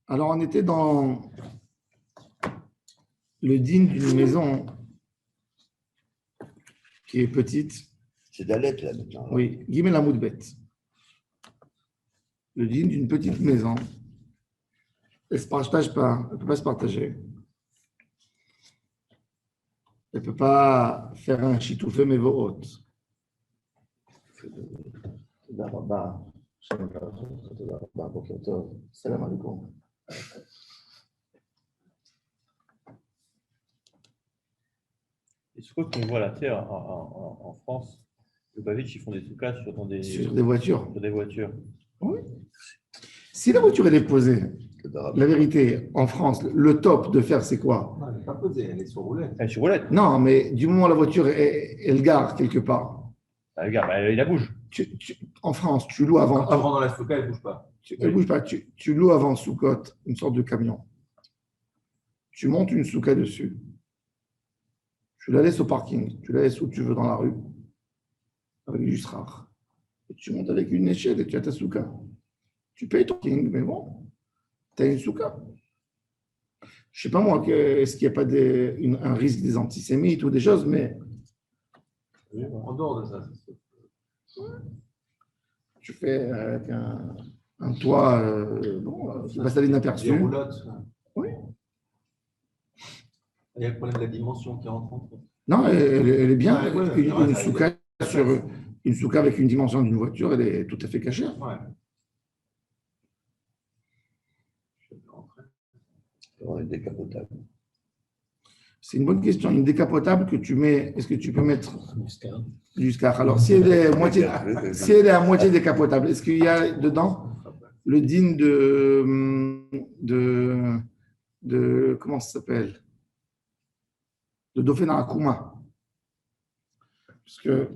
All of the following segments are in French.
Alors, on était dans le dîne d'une maison qui est petite. C'est Dalet, là, maintenant. Oui, Gimel Amoudbet. Le dîne d'une petite maison. Elle ne se partage pas, elle ne peut pas se partager. Elle ne peut pas faire un chitoufé mevohot. Salam alaikum. Et ce qu'on voit la terre en France, le Bavitch, ils font des soukas Sur des voitures. Sur des voitures. Oui. Si la voiture est déposée, la vérité, en France, le top de faire, c'est quoi? Non, elle n'est pas posée, elle est sur roulette. Elle est sur roulette. Non, mais du moment où la voiture, elle gare quelque part, Regarde, il la bouge. en France, tu loues avant. Quand tu rentres dans la souka, elle ne bouge pas. Elle bouge pas. Tu loues avant Soukot une sorte de camion. Tu montes une souka dessus. Tu la laisses au parking. Tu la laisses où tu veux dans la rue, avec du srar. Et tu montes avec une échelle et tu as ta souka. Tu payes ton parking, mais bon, tu as une souka. Je ne sais pas moi, est-ce qu'il n'y a pas un risque des antisémites ou des choses, mais En dehors de ça, c'est sûr. tu fais avec un toit qui passe à l'inaperçu. Des roulottes. Oui. Il y a le problème de la dimension qui rentre en compte. Non, elle est bien. Ouais, Une souka une souka avec une dimension d'une voiture, elle est tout à fait cachée. Ouais. Une décapotable. C'est une bonne question. Une décapotable que tu mets, est-ce que tu peux mettre jusqu'à. Alors, si elle est à moitié décapotable, est-ce qu'il y a dedans le digne de comment ça s'appelle? De Dofena Akuma. Parce que,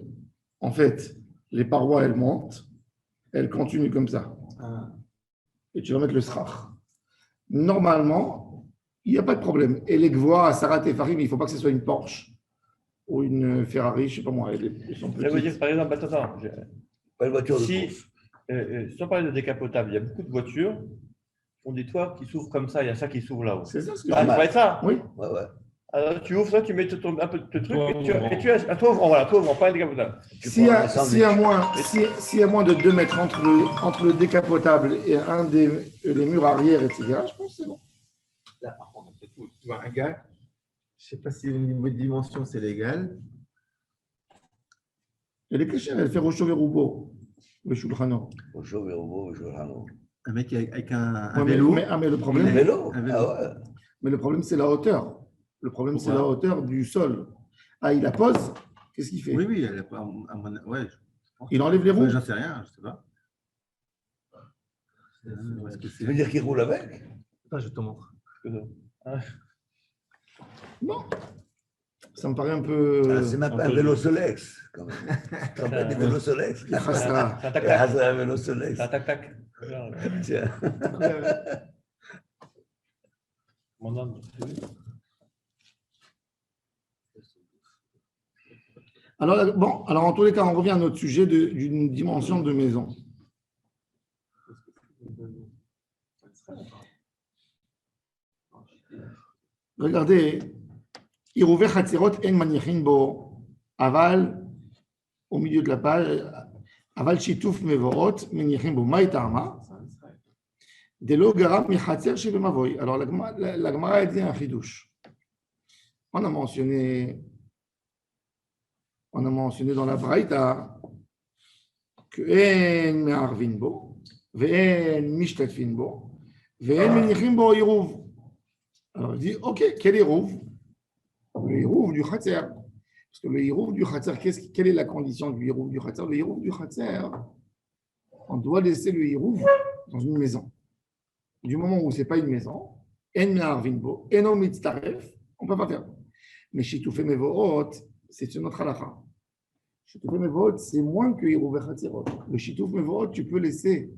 en fait, les parois, elles montent, elles continuent comme ça. Et tu vas mettre le srach. Normalement, il n'y a pas de problème. Et les Gvoa, Sarat et Farim, il ne faut pas que ce soit une Porsche ou une Ferrari, je ne sais pas moi. Elles sont Ça veut dire, petites. par exemple, attends, Pas une voiture de si, course. sans parler de décapotable, il y a beaucoup de voitures qui ont des toits qui s'ouvrent comme ça, il y a ça qui s'ouvre là-haut. C'est ça ce que Ah, ça va être ça. Oui. Ouais, ouais. Alors, tu ouvres ça, tu mets un peu de truc et tu as un toit ouvrant, voilà, toit ouvrant, pas un décapotable. S'il y a moins de 2 mètres entre le décapotable et les murs arrière, etc., je pense que c'est bon. Là, par contre, tu vois un gars, je ne sais pas si au niveau de dimension c'est légal. Elle est cachée, elle fait Rocho Verubo, le Shulchano. Au chauve et au beau, au chauve. Un mec avec un Ouais, vélo. mais le Un problème, vélo. Un vélo. Ah ouais. mais le problème, c'est la hauteur. Le problème, c'est Pourquoi la hauteur du sol. Ah, il la pose, qu'est-ce qu'il fait? Oui, oui, elle a pas. Ouais, je pense. Il enlève les roues. J'en sais rien, je ne sais pas. Est-ce que Tu veux dire qu'il roule avec? Attends, je te montre. Non. Ça me paraît un peu. C'est même pas un vélo Solex. Quand même. Tu te rappelles des vélos Solex? Ah, ça. C'est un Ah, tac-tac. c'est un vélo Solex. C'est un tac-tac. Tiens. Mon homme. Alors en tous les cas, on revient à notre sujet d'une dimension de maison. Regardez, Irouvé Chatzirot en manichin bo, aval, au milieu de la page, aval shitouf mevorot, manichin bo, maïtama, delo garam mi chatzer chez le mavoy. Alors la Gemara a dit un chidouche. On a mentionné dans la Braïta que en me'arvin bo, ve'en mishtatfin bo, ve'en menichim bo irouv. Alors il dit, ok, quel irouv? Le irouv du Khatser. Parce que le irouv du Khatser, quelle est la condition du irouv du Khatser? Le irouv du Khatser, on doit laisser le irouv dans une maison. Du moment où ce n'est pas une maison, en me'arvin bo, en mitztaref, on ne peut pas faire. Mais shitoufé mevorot, c'est une autre halakha. Shitouf mevorot, c'est moins que Irouvé Chatzirot. Le shitouf mevorot, tu peux laisser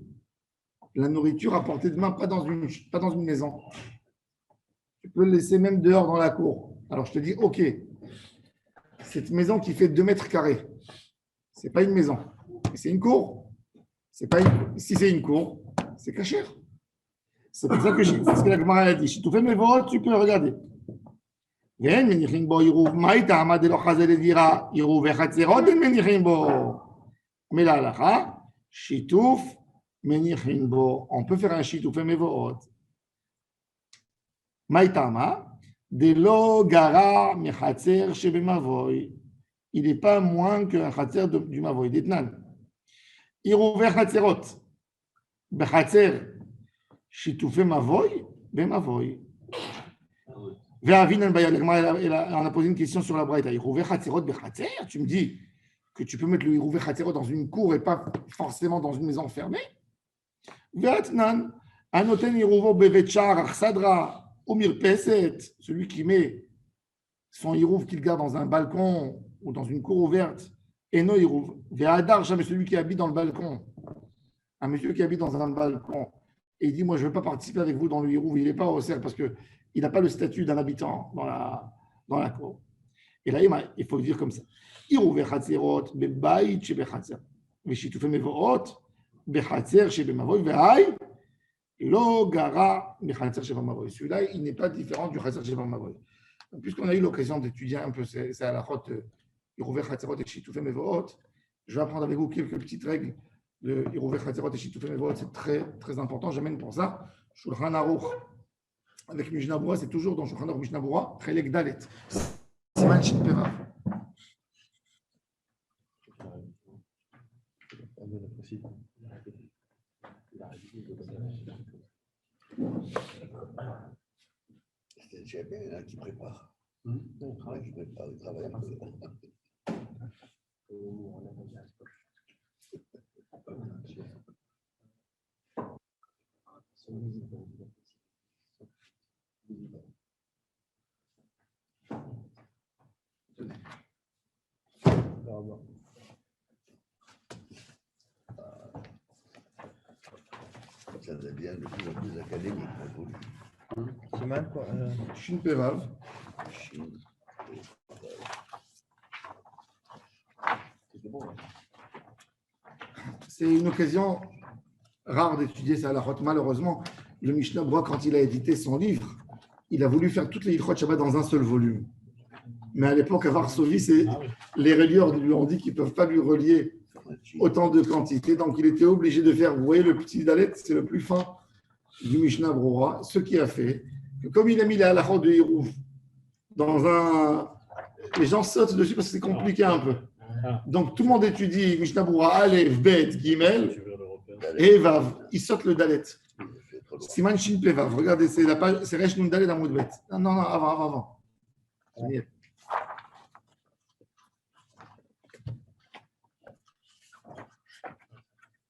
la nourriture à portée de main, pas dans une maison. Tu peux le laisser même dehors dans la cour. Alors je te dis, ok, cette maison qui fait 2 mètres carrés, ce n'est pas une maison, c'est une cour. Si c'est une cour, c'est cachère. C'est pour ça que c'est ce que la Gemara a dit. Si tu fais mes votes, tu peux regarder. ואין מניחים בו עירוב, מה איתה עמד דלא חזה לדירה, עירוב וחצרות אין מניחים בו. מלהלכה, שיתוף מניחים בו. On peut faire un שיתופי מבואות. מה איתה מה? דלא גרע מחצר שבמבוי. Il n'est pas moins qu'un חצר du מבוי. דתנן. עירובי חצרות. בחצר שיתופי מבוי, במבוי. On a posé une question sur la braïta. Tu me dis que tu peux mettre le Hirouvé Khatzerot dans une cour et pas forcément dans une maison fermée. Celui qui met son Hirouv qu'il garde dans un balcon ou dans une cour ouverte, et no Hirouv. Celui qui habite dans le balcon, un monsieur qui habite dans un balcon, et il dit, moi je ne veux pas participer avec vous dans le Hirouv, il n'est pas au cercle parce que il n'a pas le statut d'un habitant dans la cour. Et là, il faut le dire comme ça. Hirouvé Khatzerot bebayit shebechatzer, veshitufei mevoot bechatzer shebemavoy ve'ay lo gara mechatzer shebemavoy. Celui-là, il n'est pas différent du chatzer shebemavoy. Puisqu'on a eu l'occasion d'étudier un peu c'est à la route Hirouvé Khatzerot et shitufei mevoot, je vais apprendre avec vous quelques petites règles de Hirouvé Khatzerot et shitufei mevoot. C'est très très important. J'amène pour ça Shulchan Aruch. Avec Mishnah Bura, c'est toujours dans Shulchan Aruch Mishnah Bura, Chelek Dalet. Siman Shin Pevav. C'est jamais un qui prépare. Un qui prépare le travail un peu. Ça devient de plus en plus académique. C'est mal quoi. Shin Pevav. C'est une occasion rare d'étudier ça à la Chot. Malheureusement, le Mishnah Bura, quand il a édité son livre, il a voulu faire toutes les Hilchot Shabbat dans un seul volume. Mais à l'époque, à Varsovie, les relieurs lui ont dit qu'ils ne peuvent pas lui relier autant de quantité. Donc, il était obligé de faire, vous voyez, le petit dalet, c'est le plus fin du Mishnah Brura. Ce qui a fait que, comme il a mis la halakha de Hirouv dans un. Les gens sautent dessus parce que c'est compliqué un peu. Donc, tout le monde étudie Mishnah Brura, Aleph, Bet, Gimel et Vav. Ils sautent le dalet. Siman Shin Pevav. Regardez, c'est la page, c'est Resh Nun Dalet Amoud Bet. Non, avant.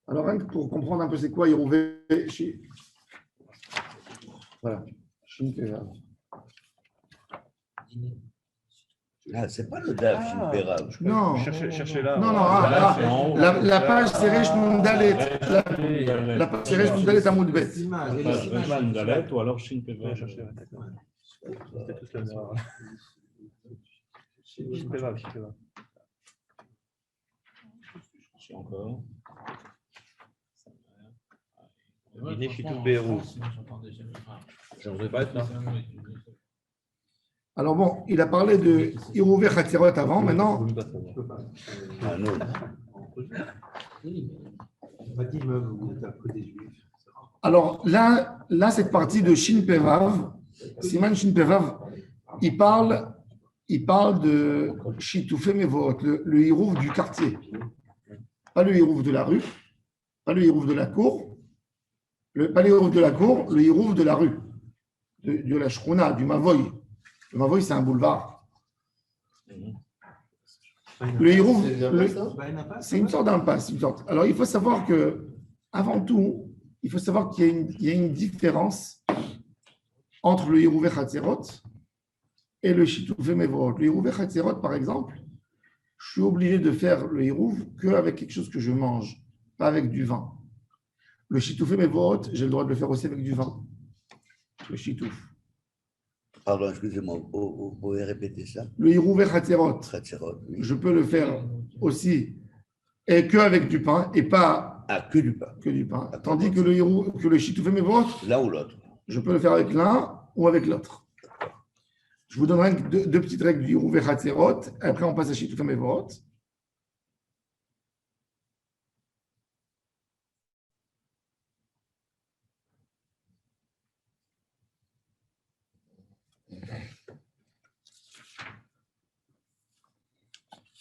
Alors, rien que pour comprendre un peu c'est quoi Hirouvé, voilà, Shin Pevav. Ah, c'est pas le DAF, Shin Pevav. Non. Cherchez là. Non, la page c'est Resh Nun Dalet. La page c'est Resh Nun Dalet Amoud Bet. Shin Dalet ou alors Shin Pevav. C'était tous la même. Shin Pevav. Encore. Il est chez tout Bérou. Je ne voudrais pas être là. Alors bon, il a parlé de Hirouvé Khatzerot avant, maintenant. Ah non. Alors là cette partie de Shin Pevav, Siman Shin Pevav, il parle de Shitufei Mevoot, le Hirouv du quartier. Pas le Hirouv de la rue, pas le Hirouv de la cour, pas le Hirouv de la cour, le Hirouv de la rue, de la Shruna, du Mavoy. Le Mavoy, c'est un boulevard. Le Hirouv, c'est une sorte d'impasse. Alors, il faut savoir que, avant tout, il faut savoir qu'il y a une différence entre le Hirouvé Khatzerot et le Shitufei Mevoot. Le Hirouvé Khatzerot, par exemple, je suis obligé de faire le Hirouv qu'avec quelque chose que je mange, pas avec du vin. Le Shitufei Mevoot, j'ai le droit de le faire aussi avec du vin. Le Shituf. Pardon, excusez-moi, vous pouvez répéter ça? Le Hirouvé Khatzerot, Khatzerot, oui. je peux le faire aussi et qu'avec du pain et pas Ah, que du pain. que du pain. Tandis que le Shitoufé Mevot, L'un ou l'autre. je peux le faire avec l'un ou avec l'autre. Je vous donnerai deux petites règles du Hirouv et Hatzerot. Après, on passe à Shitoufé Mevot.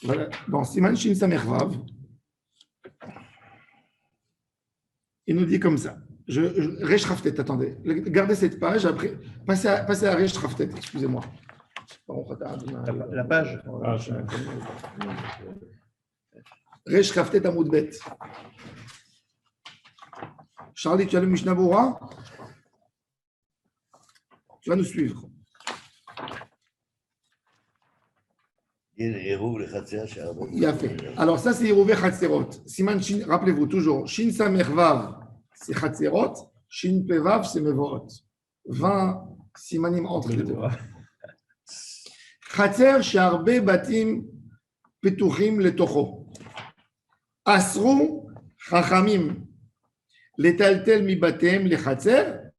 Voilà. Dans Siman Shin Samervav, il nous dit comme ça. Resh Raftet, attendez. Gardez cette page, après, passez à Resh Raftet, excusez-moi. La page. Resh Raftet Amoud Bet. Charlie, tu as le Mishnah Bora? Tu vas nous suivre. Il a fait. Alors, ça, c'est Hirouvé Chatzerot. Siman Shin, rappelez-vous toujours, Shin Samervav, c'est Chatzerot, Shin Pevav, c'est Mevoot. 20 simanim entre les deux. Chatzer, Sharbe Batim, Petuchim, Letocho. Asru, Chachamim, Letaltel mi Batem, les Chatzer,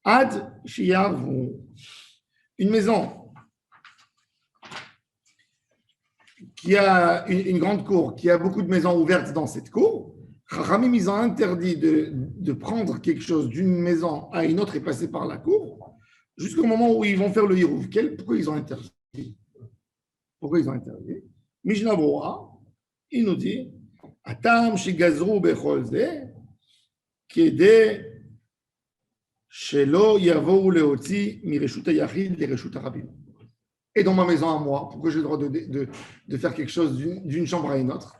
Ad Shiarvu. Une maison qui a une grande cour, qui a beaucoup de maisons ouvertes dans cette cour, Chachamim, ils ont interdit de prendre quelque chose d'une maison à une autre et passer par la cour, jusqu'au moment où ils vont faire le Hirouv. Pourquoi ils ont interdit? Mishnah Bora, il nous dit, Atam shigazru bechol ze, kede shelo yavou leotzi mireshut hayachid lereshut harabim. Et dans ma maison à moi, pourquoi j'ai le droit de faire quelque chose d'une chambre à une autre?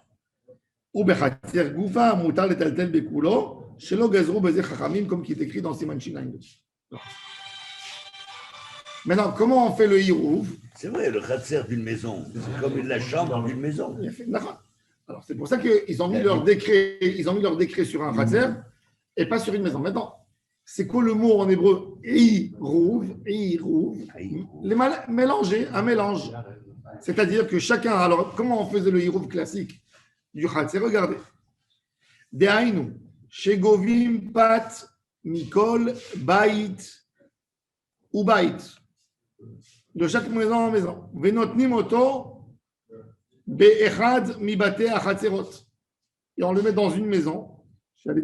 Ou bechatzer gufa mutar letaltel bekulo shelo gazru beze chachamim, comme qui est écrit dans Siman Shin. Maintenant, comment on fait le hirouv? C'est vrai, le khatser d'une maison, c'est comme la chambre d'une maison. Alors, c'est pour ça qu'ils ont mis leur décret sur un khatser et pas sur une maison. Maintenant, c'est quoi le mot en hébreu? Hirouv. Mélanger, un mélange. C'est-à-dire que chacun. Alors, comment on faisait le hirouv classique du khatser? Regardez. Dehainu, shegovim pat mikol bait ou bait. De chaque maison en maison. Venotnim oto be'echad mi bate achatzerot. Et on le met dans une maison. Qu'est-ce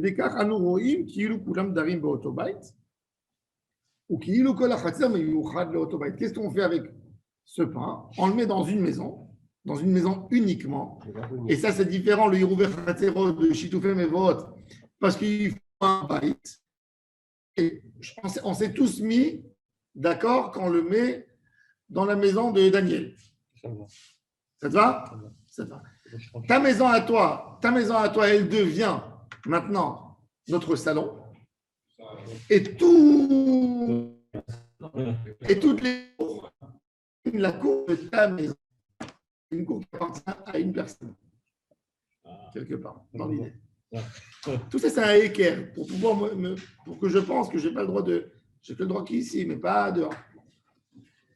qu'on fait avec ce pain? On le met dans une maison uniquement. Et ça, c'est différent, le Hirouvé Chatzerot de Shitoufé Mevot, parce qu'il faut un bait. Et on s'est tous mis d'accord quand on le met dans la maison de Daniel. Ça te va? Ça te va. Ta maison à toi, elle devient maintenant notre salon. Et toutes les cours, la cour de ta maison, une cour qui appartient à une personne, quelque part, dans l'idée. Tout ça, c'est un équerre pour pouvoir pour que je pense que j'ai pas le droit j'ai que le droit qu'ici, mais pas dehors.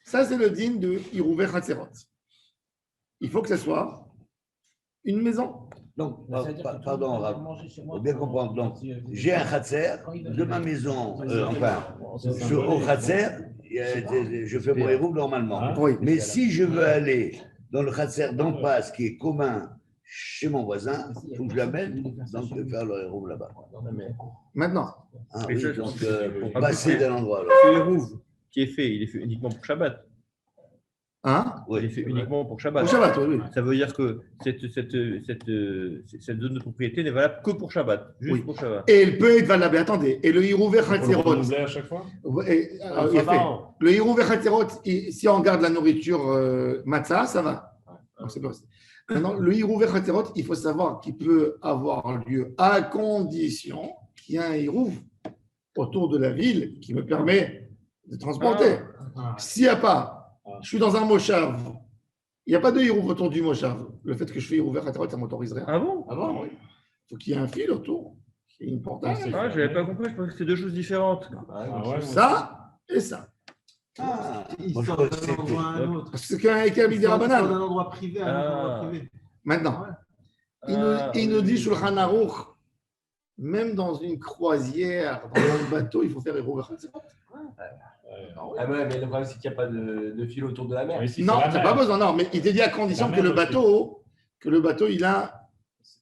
Ça, c'est le din de Hirouvé Chatzerot. Il faut que ce soit une maison. Donc, pardon, il faut bien comprendre. Donc, j'ai un khatser de ma maison, au khatser, je fais mon hirouv normalement. Oui. Mais si je veux aller dans le khatser d'en face, qui est commun chez mon voisin, il faut que je l'amène, donc de faire le hirouv là-bas. Maintenant. Ah, oui, donc, pour passer d'un endroit à l'autre. Le hirouv qui est fait, il est fait uniquement pour Shabbat. Hein? Il est fait uniquement pour Shabbat. Pour Shabbat, oui. Ça veut dire que cette zone de propriété n'est valable que pour Shabbat, juste pour Shabbat. Et elle peut être valable. Attendez, et le Hirouvé On peut le Chatzerot. renouveler à chaque fois. Le Hirouvé Chatzerot, si on garde la nourriture matzah, ça va. Donc, c'est pas possible. Maintenant, le Hirouvé Chatzerot, il faut savoir qu'il peut avoir lieu à condition qu'il y ait un Hirouv autour de la ville qui me permet de transporter. S'il n'y a pas, je suis dans un moshav, il n'y a pas de hirouv autour du moshav. Le fait que je fais hirouv Chatzerot, ça ne m'autoriserait. Ah bon? Oui. Il faut qu'il y ait un fil autour, qu'il y ait une portail. Je n'avais pas compris, je pensais que c'était deux choses différentes. Ça et ça. Moi, je crois que c'est Parce que c'est qu'un équerre midira banal. D'un endroit privé à un endroit privé. Maintenant, il nous dit Shulchan Aruch, même dans une croisière, dans un bateau, il faut faire Hérouv Hatzerot. Ah ouais, mais le problème, c'est qu'il n'y a pas de fil autour de la mer. Oui, si, Non, c'est la t'as mer. pas besoin, non, mais il te dit à condition La que mer le bateau, C'est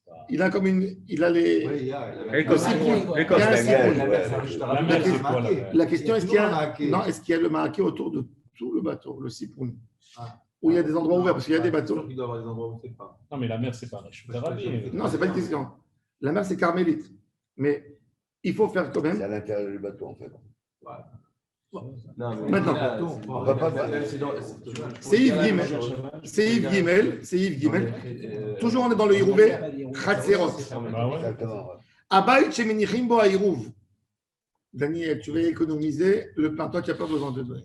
pas- il a comme une, il a les. Oui, il y a L'Écosse, c'est cool. l'Écosse, Il y a un la site. gueule. La mer, c'est quoi la mer? La question est-ce qu'il y a, marqué. non, est-ce qu'il y a le marqué autour de tout le bateau, le sipoun, Ah. où il y a des endroits ouverts, parce qu'il y a des bateaux. Il doit y avoir des endroits où c'est pas. Non, mais la mer, c'est pas la chute d'Arabie. Non, c'est pas une question. La mer, c'est carmélite, mais il faut faire quand C'est même. à l'intérieur du bateau, en fait. Non, mais Maintenant. là, On va pas faire. C'est Yves Guimel. C'est Yves Guimel. C'est Yves Guimel. Toujours on est dans le Hirouvé, Chatzerot. Bah ouais. Exactement. ouais. Abayt shemenichim bo haïrouv. Daniel, tu vas économiser le pain, toi tu n'as pas besoin de donner.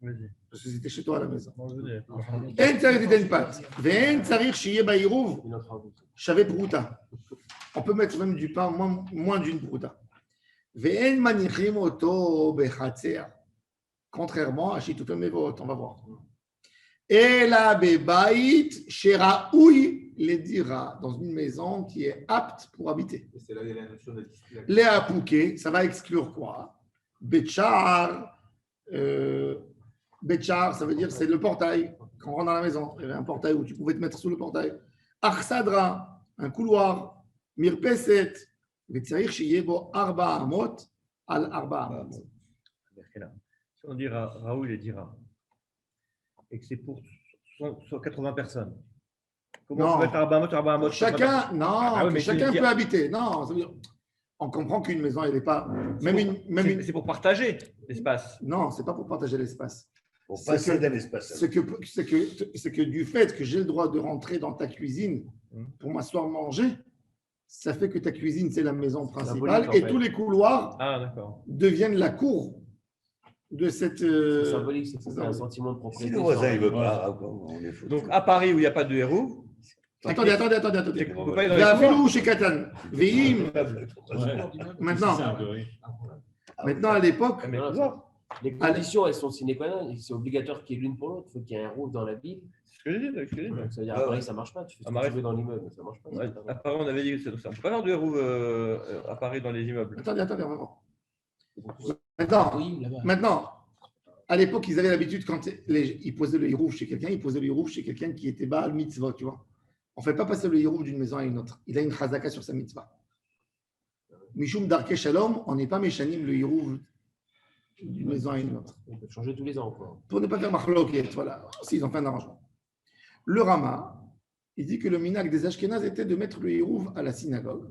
Vas-y. Parce que c'était chez toi à la maison. Bon, vas-y. En tzarich diden pat. Ve'en tzarich shiye bahirouv. Shavet prouta. On peut mettre même du pain, moins d'une prouta. Ve'en manichim oto bechatzer. Contrairement à Shitufem Mevot, on va voir. Et la bebaït sheraoui les dira dans une maison qui est apte pour habiter. Et c'est là où il y a la notion de discipline. Les apouké, ça va exclure quoi? Betchar, Betchar, ça veut dire c'est le portail. Quand on rentre dans la maison, il y avait un portail où tu pouvais te mettre sous le portail. Arsadra, un couloir. Mirpeset, Vetzarich Shiyebo Arba Amot, Al Arba Amot. Si on dit Raoul et dira, et que c'est pour 80 personnes, comment Non. on peut être Arba Amot Chacun, non, Ah oui, que mais chacun je veux peut dire- habiter. Non, ça veut dire, on comprend qu'une maison, elle n'est pas. Même une. C'est pour partager l'espace. Non, c'est pas pour partager l'espace. Pour C'est passer que- dans l'espace. C'est que du fait que j'ai le droit de rentrer dans ta cuisine pour m'asseoir manger, ça fait que ta cuisine, c'est la maison principale Symbolique, en et fait. tous les couloirs Ah, d'accord. deviennent la cour de cette. C'est symbolique, c'est c'est un ça. sentiment de Si propriété. le voisin, il veut Ouais. pas, on est foutu. Donc, à Paris, où il n'y a pas de héros, Attendez. on peut pas aller dans les Ve'afilu couloirs. chez Katan. Ve'im. Ouais. Maintenant. Si, c'est un peu, oui. Maintenant, à l'époque, Mais Non, couloirs. Les conditions, elles sont sine qua non. C'est obligatoire qu'il y ait l'une pour l'autre. Il faut qu'il y ait un rouf dans la ville. C'est ce que j'ai dit. c'est ce que j'ai dit. Donc, ça veut dire, Ouais, à Paris, ouais. ça ne marche pas. Tu fais ce À que Paris. tu veux dans l'immeuble, ça ne marche pas. Ouais, à Paris, on avait dit que ça. On ne peut pas faire de héros à Paris dans les immeubles. attendez, on va voir. Maintenant, à l'époque, ils avaient l'habitude, quand ils posaient le hirouf chez quelqu'un, ils posaient le hirouf chez quelqu'un qui était Baal mitzvah, tu vois. On ne fait pas passer le hirouf d'une maison à une autre. Il a une chazaka sur sa mitzvah. Mishum Darke Shalom, on n'est pas méchanim le hirouf d'une maison à une autre. On peut changer tous les ans. Quoi. Pour ne pas faire machloket, voilà. S'ils ont fait un arrangement. Le Rama, il dit que le minag des Ashkénazes était de mettre le hirouf à la synagogue.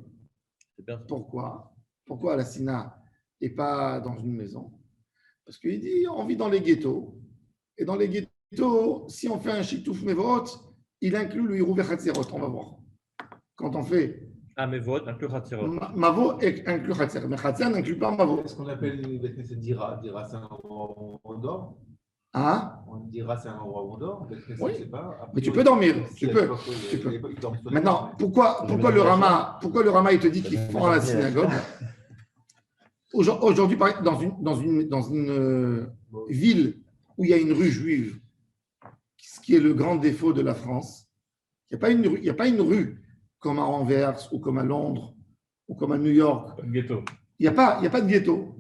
C'est bien. Pourquoi? Pourquoi à la Sina et pas dans une maison? Parce qu'il dit on vit dans les ghettos. Et dans les ghettos, si on fait un shitouf mevot, il inclut le hirouv et on va voir. Quand on fait Ah, mais vote, inclus Hatzerot. mavo, inclut chatzer. Mais chatzer n'inclut pas mavo. Est-ce qu'on appelle une bête c'est dira? Dira, c'est un endroit où on dort. Hein? On dira, c'est un endroit où on dort. Oui. C'est pas. Après, Mais tu peux dormir. si Tu à peux. l'époque, Tu peux. à l'époque, ils dorment soit Maintenant, dedans, pourquoi le Rama il te dit qu'il faut à la synagogue? Aujourd'hui, dans une ville où il y a une rue juive, ce qui est le grand défaut de la France, il n'y a pas une rue comme à Anvers ou comme à Londres ou comme à New York. Pas de ghetto. Il n'y a pas de ghetto.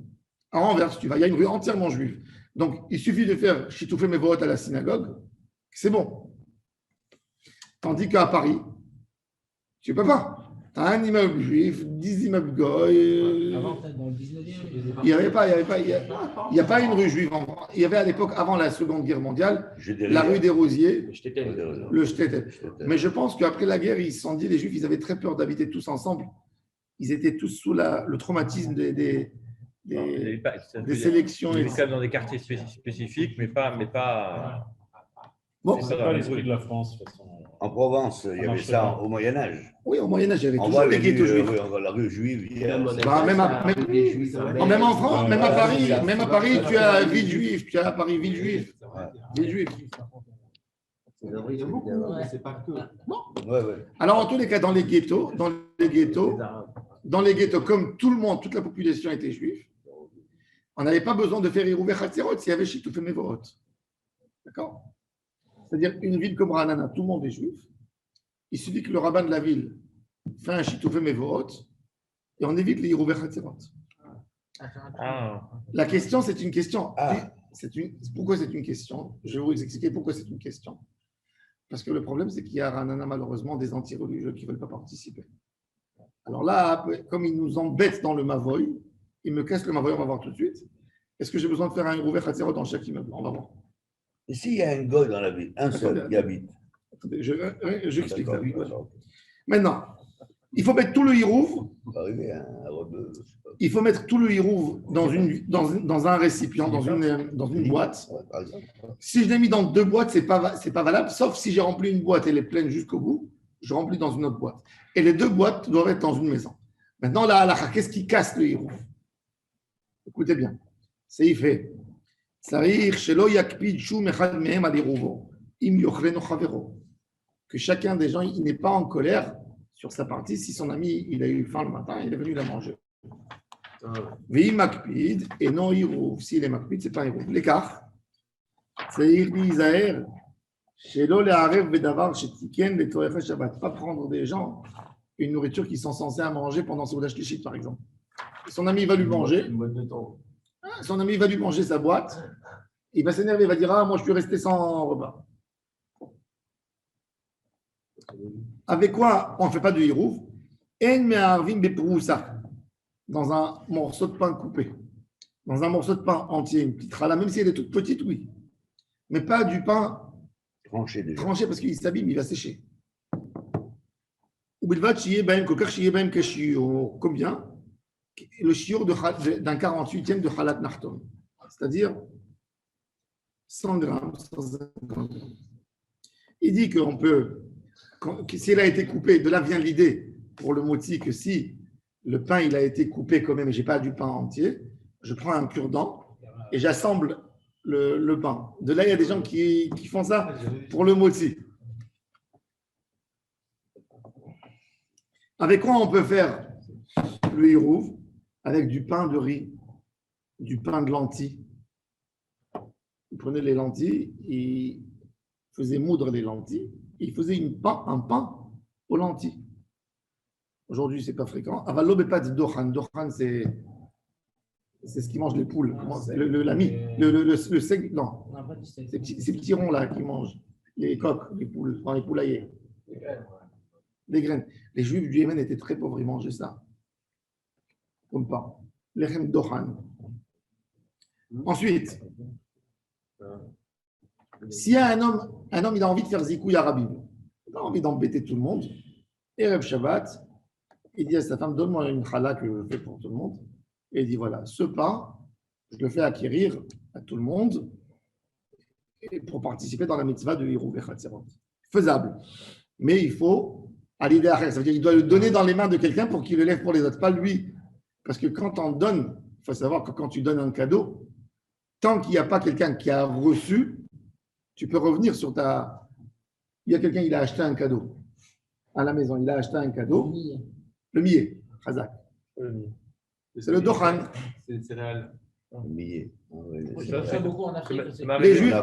À Anvers, tu vas, il y a une rue entièrement juive. Donc, il suffit de faire Chitoufé Mevot à la synagogue, c'est bon. Tandis qu'à Paris, tu ne peux pas. Tu as un immeuble juif, 10 immeubles goy. Avant, peut-être dans le 19e. Il n'y a pas une rue juive. Il y avait à l'époque, avant la Seconde Guerre mondiale, J'ai des la rue des Rosiers, Mais je t'étais. le Shtetl. Mais je pense qu'après la guerre, ils se sont dit, les Juifs, ils avaient très peur d'habiter tous ensemble. Ils étaient tous sous le traumatisme des sélections. Il est quand même dans des quartiers spécifiques, mais pas. Bon, C'est pas l'esprit de la France, de toute façon. En Provence, il y avait marche ça pas. au Moyen-Âge. oui, au Moyen-Âge, il y avait On toujours voit des ghettos juifs. on voit la rue juive. il y a- Bah, même en France, même à Paris, tu as ville juive, tu as à Paris ville juive. Ville juive. Il y a beaucoup, mais c'est pas que. Ouais, ouais. Alors, en tous les cas, dans les ghettos, comme tout le monde, toute la population était juive, on n'avait pas besoin de faire Irouvé Hatzerot s'il y avait Chitoufé Mevorot. D'accord? C'est-à-dire, une ville comme Ranana, tout le monde est juif. Il suffit que le rabbin de la ville fait un Chitoufé Mevorot et on évite les Hirouv Hatzerot. Ah, La question, c'est une question. Ah. Pourquoi c'est une question? Je vais vous expliquer pourquoi c'est une question. Parce que le problème, c'est qu'il y a Ranana, malheureusement, des anti-religieux qui ne veulent pas participer. Alors là, comme ils nous embêtent dans le Mavoy, ils me cassent le Mavoy, on va voir tout de suite. Est-ce que j'ai besoin de faire un Hirouv Hatzerot dans chaque immeuble? On va voir. Et s'il y a un goy dans la ville, un seul qui habite. Attendez, j'explique ça. D'accord. Maintenant, il faut mettre tout le Hirouv. Ça peut arriver, un rebeu. Il faut mettre tout le Hirouv dans un récipient, dans une boîte. Ouais, par exemple. Si je l'ai mis dans 2 boîtes, ce n'est pas valable, sauf si j'ai rempli une boîte et elle est pleine jusqu'au bout, je remplis dans une autre boîte. Et les 2 boîtes doivent être dans une maison. Maintenant, là, qu'est-ce qui casse le Hirouv? Écoutez bien. C'est il fait. Que chacun des gens, il n'est pas en colère sur sa partie. Si son ami, il a eu faim le matin, il est venu la manger. Vehi makpid et non hirouv. S'il est makpid, c'est pas hirouv. L'écart, c'est Isaër. Shelo le'arev vedavar shetiken le'torecha Shabbat. Pas prendre des gens une nourriture qu'ils sont censés à manger pendant Seudat Shlichit, par exemple. Son ami va lui manger. Son ami va lui manger sa boîte. Il va s'énerver, il va dire: ah, moi je suis resté sans repas. Avec quoi on ne fait pas de hirouv? En me'arvim beproussa. Dans un morceau de pain coupé, dans un morceau de pain entier, une petite challah, même si elle est toute petite, oui. Mais pas du pain Tranché déjà. tranché parce qu'il s'abîme, il va sécher. Combien? Le shiur d'un 48e de Halat Nachton, c'est-à-dire 100 grammes, 150 grammes. Il dit qu'on peut, s'il a été coupé, de là vient l'idée pour le moti que si le pain il a été coupé quand même et je n'ai pas du pain entier, je prends un cure-dent et j'assemble le pain. De là, il y a des gens qui font ça pour le moti. Avec quoi on peut faire le hirouv? Avec du pain de riz, du pain de lentilles. Vous prenez les lentilles, il faisait moudre les lentilles, il faisait un pain aux lentilles. Aujourd'hui, ce n'est pas fréquent. Avalo bepat dohan. Dohan, c'est ce qui mange les poules. La mie. Le seigle. Non. Ces petits ronds là qui mangent les coqs, les poules, dans les poulaillers. Les graines. Les Juifs du Yémen étaient très pauvres, ils mangeaient ça. Comme pas. Lechem dohan. Ensuite, s'il y a un homme, il a envie de faire zikouï arabim, il a envie d'embêter tout le monde, Erev Shabbat, il dit à sa femme: donne-moi une challah que je fais pour tout le monde. Et il dit: voilà, ce pain, je le fais acquérir à tout le monde pour participer dans la mitzvah de Hirouv Hatzerot. Faisable. Mais il faut aller derrière. Ça veut dire qu'il doit le donner dans les mains de quelqu'un pour qu'il le lève pour les autres, pas lui. Parce que quand on donne, il faut savoir que quand tu donnes un cadeau, tant qu'il n'y a pas quelqu'un qui a reçu, tu peux revenir sur ta. Il y a quelqu'un, il a acheté un cadeau à la maison, il a acheté un cadeau. Le millet, Chazak. C'est le Dohan. C'est une céréale. Millet. C'est beaucoup en Afrique. Les Juifs,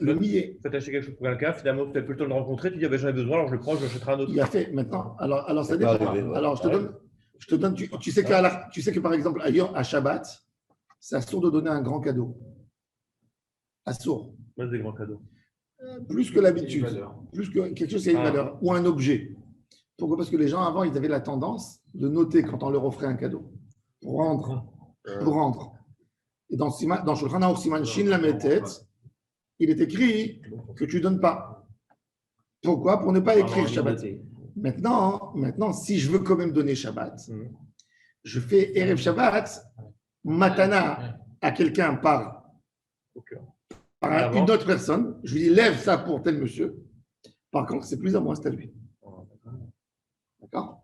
le millet. Tu as acheté quelque chose pour quelqu'un, finalement, tu as plus le temps de le rencontrer, tu dis: j'en ai besoin, alors je le prends, je l'achèterai un autre. Il a fait maintenant. Alors ça Ça peut dépend. arriver, ouais. Alors je te donne. Tu sais que par exemple, à Shabbat, c'est assourd de donner un grand cadeau. Assourd. Moi, c'est des grands cadeaux. Plus que l'habitude. Une valeur. Plus que quelque chose qui a une valeur. Ou un objet. Pourquoi? Parce que les gens avant, ils avaient la tendance de noter quand on leur offrait un cadeau. Pour rendre. Et dans Shulchan Aruch Siman Shin Lametet, il est écrit que tu ne donnes pas. Pourquoi? Pour ne pas écrire Shabbat. Maintenant, si je veux quand même donner Shabbat, je fais Erev Shabbat, Matana à quelqu'un par une autre personne. Je lui dis: lève ça pour tel monsieur. Par contre, c'est plus à moi, c'est à lui. D'accord?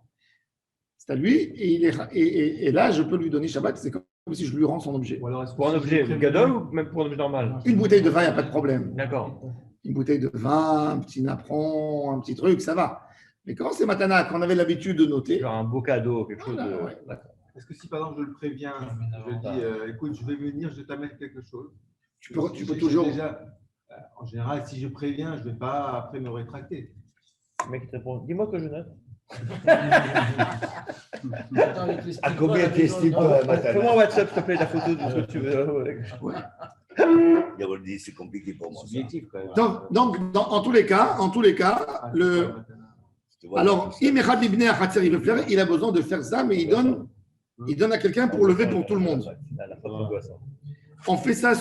C'est à lui, et là, je peux lui donner Shabbat. C'est comme si je lui rends son objet. Ou alors, est-ce que Pour un si objet j'ai gadol prévenu- ou même pour un objet normal? Une bouteille de vin, il n'y a pas de problème. D'accord. Une bouteille de vin, un petit napperon, un petit truc, ça va. Mais quand c'est Matana, qu'on avait l'habitude de noter, Genre un beau cadeau, quelque chose Voilà, de. ouais. D'accord. Est-ce que si par exemple je le préviens, je lui dis écoute, je vais venir, je vais t'amener quelque chose. tu peux J'ai toujours. déjà, en général, si je préviens, je ne vais pas après me rétracter. Le mec il te répond: dis-moi que je note. À combien t'estimes Matana? Comment WhatsApp, s'il te plaît, la photo de ce que tu veux? Il va dire, c'est compliqué pour moi. ça. Subjectif quand même. En tous les cas, Tu vois, alors, il veut faire, il a besoin de faire ça, mais il donne à quelqu'un pour lever pour tout le monde. La photo angoissante. On fait ça,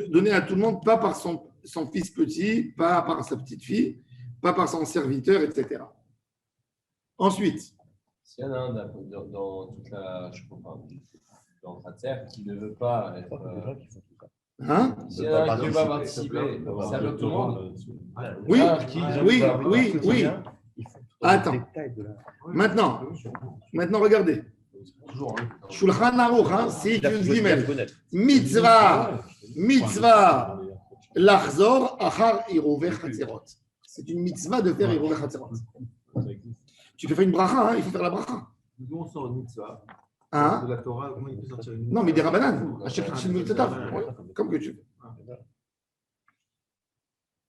donner à tout le monde, pas par son fils petit, pas par sa petite fille, pas par son serviteur, etc. Ensuite, S'il y en a un dans toute la, je crois pas, dans le Khatser qui ne veut pas être. hein? S'il y en a un qui ne veut pas participer, ça bloque tout le monde. Oui, Ah, oui. Attends. Maintenant, regardez. Shulchan Aruch, hein, c'est une gimel. Mitzvah, lachzor achar irouvé chatzerot. C'est une mitzvah de faire irouvé chatzerot. Tu peux faire une bracha, hein, il faut faire la bracha. Nous, on sort une mitzvah. Hein? De la Torah, comment il peut sortir une mitzvah? Non, mais des rabbanan, à chaque fois, comme que tu veux.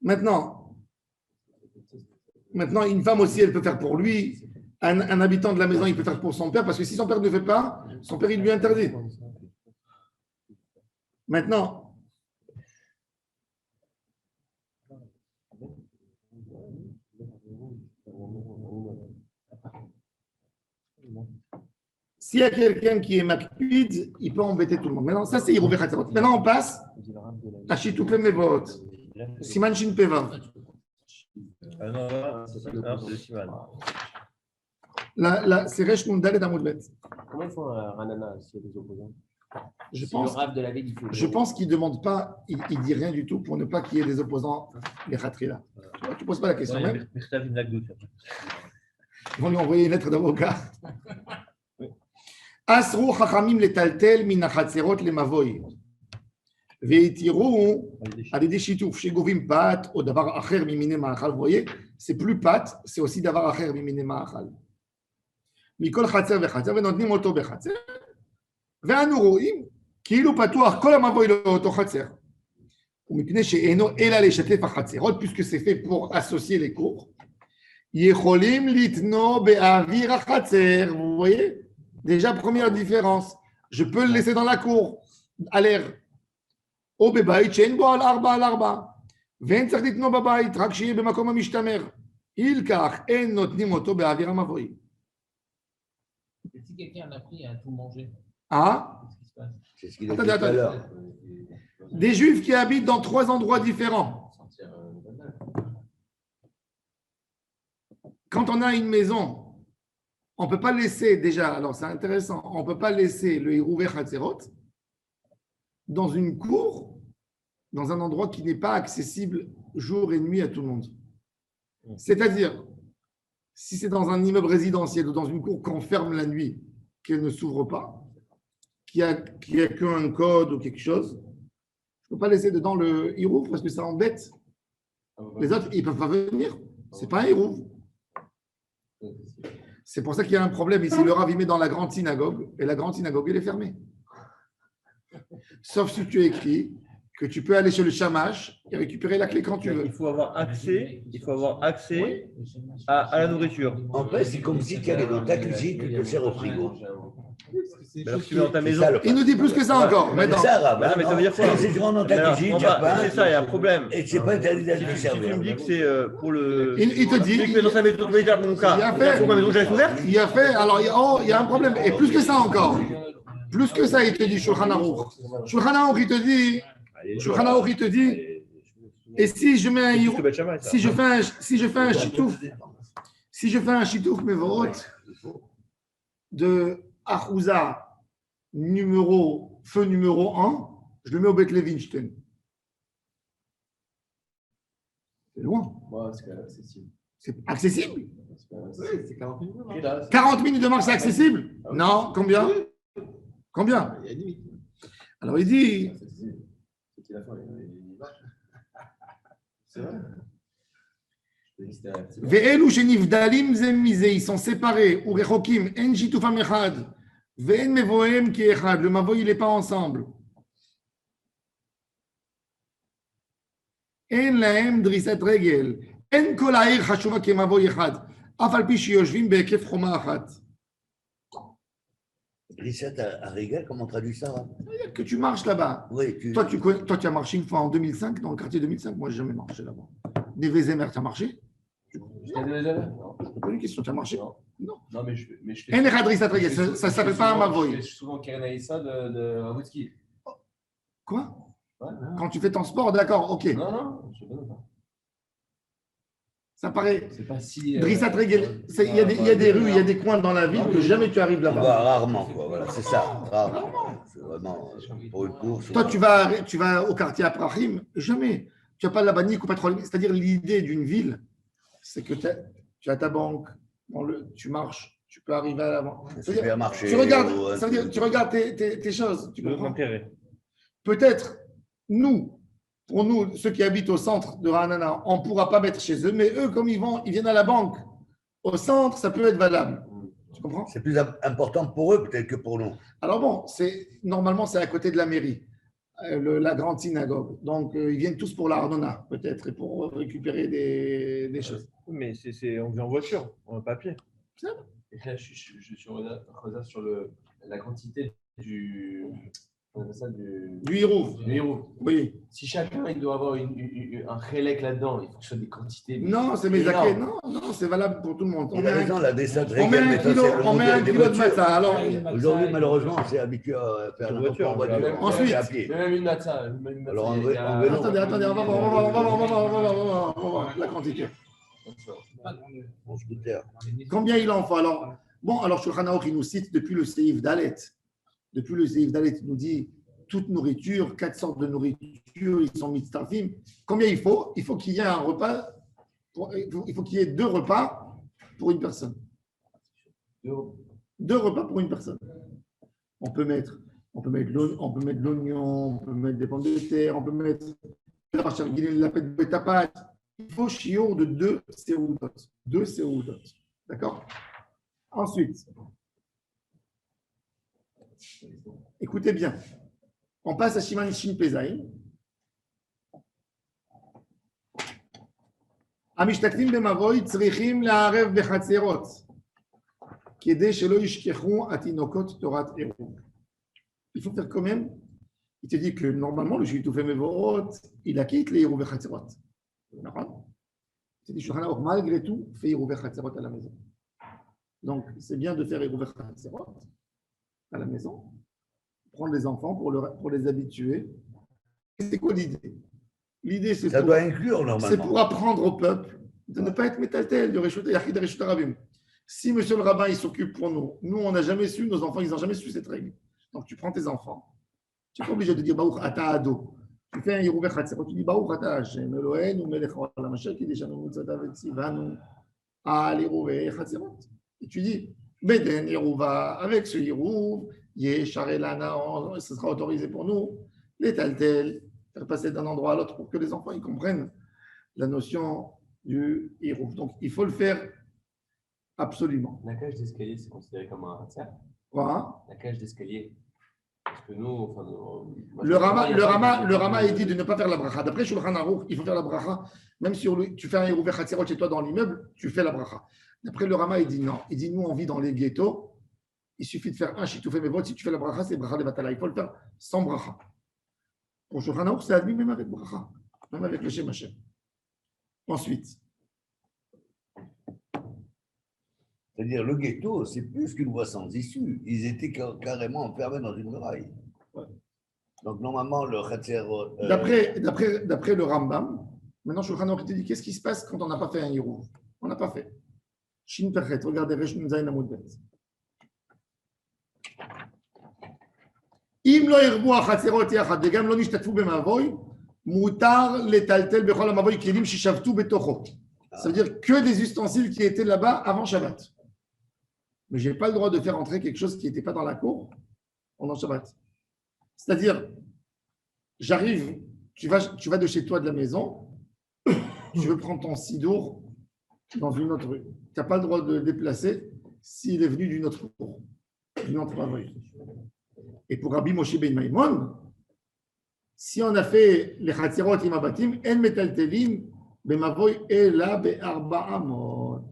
Maintenant, une femme aussi, elle peut faire pour lui. Un habitant de la maison, il peut faire pour son père, parce que si son père ne fait pas, son père, il lui interdit. Maintenant, s'il y a quelqu'un qui est makpid, il peut embêter tout le monde. Maintenant, ça, c'est Irouvé Chatzerot. Maintenant, on passe à Shitoupe Mevot. Siman Shin Peva. Ah non, c'est le Siman. C'est Resh Mundal et Damoudbet. Comment ils font un Ranana s'il y a des opposants? Je Si pense, le rave de la veille, il faut. je pense qu'il ne demande pas, il dit rien du tout pour ne pas qu'il y ait des opposants, les Khatrila. Tu ne poses pas la question même. Ils vont lui envoyer une lettre d'avocat. Asru Chachamim letaltel min hachatzerot lemavoy. Veitiru על ידי שיתוף שגובים פת או דבר אחר ממיני מאכל. Vous voyez, c'est plus pâte, c'est aussi דבר אחר ממיני מאכל. מכל חצר וחצר ונותנים אותו בחצר. ואנו רואים כאילו פתוח כל המבוי לאותו חצר. ומפני שאינו אלא לשתף החצרות, puisque c'est fait pour associer les cours, יכולים לתנו באוויר החצר. Vous voyez? Déjà, première différence. Je peux le laisser dans la cour, à l'air. או בבית שאין בו על 4x4. ואין צריך לתנו בבית, רק שיהיה במקום המשתמר. אילקח, אין נותנים אותו באוויר המבוי. Et si quelqu'un a pris à tout manger, Ah, C'est ce qu'il a dit tout à l'heure. des juifs qui habitent dans 3 endroits différents. Quand on a une maison, on ne peut pas laisser déjà, alors c'est intéressant, on ne peut pas laisser le Hirouvé Chatzerot dans une cour, dans un endroit qui n'est pas accessible jour et nuit à tout le monde. C'est-à-dire, si c'est dans un immeuble résidentiel ou dans une cour qu'on ferme la nuit, qu'elle ne s'ouvre pas, qu'il n'y a qu'un code ou quelque chose, je ne peux pas laisser dedans le Hirouv parce que ça embête. Les autres, ils ne peuvent pas venir. Ce n'est pas un Hirouv. C'est pour ça qu'il y a un problème ici. Le Rav, il met dans la grande synagogue et la grande synagogue, elle est fermée. Sauf si tu écris que tu peux aller chez le shamash et récupérer la clé quand tu veux. Il faut avoir accès à la nourriture. En fait, c'est comme si tu allais dans ta cuisine, tu te sers au frigo. Mais alors, tu es dans ta maison. Il nous dit plus que ça encore. Mais Maintenant. ça, arabe. Non, mais ça veut dire quoi? Si tu rentres dans ta cuisine, tu as pas. C'est ça, il y a un problème. Et c'est pas interdit d'aller te Si tu servir. me dis que c'est pour le. Il te dit. Tu es dans sa maison, tu veux dire mon cas. Il a fait. Pour ma maison, j'avais ouverte. Il a fait. Alors, il y a un problème. Et plus que ça encore. Plus que ça, il te dit Shulchan Aruch. Shulchan Aruch, il te dit. Shulchan Aruch, il te dit. Et si je mets un hirouf, si je fais un chitouf, si je fais un chitouf Mevorot de Achouza feu numéro 1, je le mets au Beth Levinstein. C'est loin. Ouais, c'est quand même accessible. C'est accessible. Oui, c'est 40 minutes. 40 minutes de marche, c'est accessible? Non, combien? Combien? Il y a une limite. Alors il dit. C'est la fin, il y a une vache. C'est vrai. Ve'elu shenivdalim ze mize, ils sont séparés. Ou rechokim, en shitufam echad, ve'en mevoem ki echad. Le mavo, il n'est pas ensemble. En lahem drisat regel. En kol ha'ir chashuva ki mavo echad. אף על פי שיושבים בהיקף חומה אחת. Risset à Régal, comment on traduit ça? C'est-à-dire que tu marches là-bas. Oui, Toi, tu as marché une fois en 2005, dans le quartier 2005. Moi, je n'ai jamais marché là-bas. Des Vézémer, tu as marché? J'étais déjà là. Non. Je te pose une question, tu as marché? Non. Non. Non, mais je fais. En Echad Risset Regel, je fais ça ne je s'appelle fais pas un souvent- Mavoy. Je fais souvent Keren Aïssa de Raboutski. Quoi? Ouais, non. Quand tu fais ton sport, d'accord, ok. Non, non, je sais pas. Ça paraît. C'est pas si. Drissat Regel, il y a des rues, il y a des coins dans la ville que jamais tu arrives on va là-bas. rarement, quoi. Voilà, c'est ça, rarement. C'est vraiment pour une course. Toi, tu vas au quartier Aprahim, jamais. Tu n'as pas la bannique ou pas trop. C'est-à-dire, l'idée d'une ville, c'est que tu as ta banque, tu marches, tu peux arriver à l'avant. Supermarché. Tu regardes, ça veut dire, tu regardes tes choses. Tu comprends? L'intérêt. Peut-être, pour nous, ceux qui habitent au centre de Ranana, on ne pourra pas mettre chez eux, mais eux, comme ils viennent à la banque, au centre, ça peut être valable. Tu comprends? C'est plus important pour eux peut-être que pour nous. Alors bon, normalement, c'est à côté de la mairie, la grande synagogue. Donc, ils viennent tous pour l'Arnona, peut-être, et pour récupérer des choses. Mais on vient en voiture, en papier. Et là, je suis regardé sur la quantité du. On appelle ça Du Hirouv. du héros. Oui. Si chacun il doit avoir un relais là-dedans, il faut que ce soit des quantités. Non, c'est mes énormes. acquis. Non, c'est valable pour tout le monde. Il a raison, la descente On met un kilo, de matzah. Alors, Aujourd'hui, malheureusement, on s'est habitué à faire En n'importe quoi en voiture, voiture. ensuite. à pied. Même une matzah. Alors, en vélo. attendez, on va voir la quantité. On se goûte. Combien il en faut? Alors Shulchan Aruch, il nous cite depuis le Seif Dalet. Depuis le Seif Dalet, il nous dit toute nourriture, 4 sortes de nourriture, ils sont mitzvahim. Combien il faut? Il faut qu'il y ait un repas, il faut qu'il y ait 2 repas pour une personne. 2 repas pour une personne. On peut mettre de l'oignon, on peut mettre des pommes de terre, on peut mettre la pâte. Il faut chiour de 2 séoudot. 2 séoudot. D'accord? Ensuite, écoutez bien. On passe à Shiman Shin Pezaï. המשתתפים במבוי צריכים לערב בחצרות, כדי שלא ישכחו התינוקות תורת עירוב. Il faut faire quand même. Il te dit que normalement, le juif tout fait Mevorot, il acquitte les Hirouv et Chatzerot. D'accord? Il te dit, Shulchan Aruch, malgré tout, fait Hirouv et Chatzerot à la maison. Donc, c'est bien de faire Hirouv et Chatzerot à la maison, prendre les enfants pour les habituer. C'est quoi l'idée? L'idée, c'est Ça doit inclure normalement. pour apprendre au peuple de ne pas être métaltel, de Reshut Yachid et Reshut Rabim. Si monsieur le rabbin, il s'occupe pour nous, on n'a jamais su, nos enfants, ils n'ont jamais su cette règle. Donc, tu prends tes enfants. Tu n'es pas obligé de dire Baruch Ata Ado. Tu fais un Hirouv Chatzerot, tu dis Baruch Ata Hashem, Eloheinu melech haolam asher kideshanu mitzvotav vetzivanu al Hirouv Chatzerot. Et tu dis Beden Hirouva, avec ce Hirouv, Yeshare Lana, ce sera autorisé pour nous, les taltel, faire passer d'un endroit à l'autre pour que les enfants ils comprennent la notion du Hirouv. Donc, il faut le faire absolument. La cage d'escalier, c'est considéré comme un hatzar. Quoi? La cage d'escalier. Parce que nous, Le Rama, il dit de ne pas faire la bracha. D'après Shulchan Aruch, il faut faire la bracha. Même si tu fais un Hirouv Chatzerot chez toi dans l'immeuble, tu fais la bracha. D'après le Rama, il dit non. Il dit nous, on vit dans les ghettos. Il suffit de faire un shitoufé mevot. Si tu fais la bracha, c'est bracha de vatala. Il faut le faire sans bracha. Pour Shulchan Aruch, c'est admis même avec bracha, même avec le Shem Hashem. Ensuite, C'est-à-dire, le ghetto, c'est plus qu'une voie sans issue. Ils étaient carrément enfermés dans une muraille. Ouais. Donc, normalement, le Chatzerot. d'après le Rambam, maintenant Shulchan Aruch te dit qu'est-ce qui se passe quand on n'a pas fait un Hirouv? On n'a pas fait. Shin Perchet, regardez Resh Nun Zayin Amud Bet. אם לא ירבו החצרות יחד וגם לא נשתתפו במבוי, מותר לטלטל בכל המבוי כלים ששבתו בתוכו. Ça veut dire que des ustensiles qui étaient là-bas avant Shabbat. Mais je n'ai pas le droit de faire entrer quelque chose qui n'était pas dans la cour pendant Shabbat. C'est-à-dire, j'arrive, tu vas de chez toi de la maison, tu veux prendre ton sidour dans une autre rue. Tu n'as pas le droit de le déplacer s'il est venu d'une autre cour, d'une autre rue. Et pour Rabbi Moshe ben Maimon, si on a fait les Chatzerot imabatim, en metaltelim bemavoy ela be'arba amot.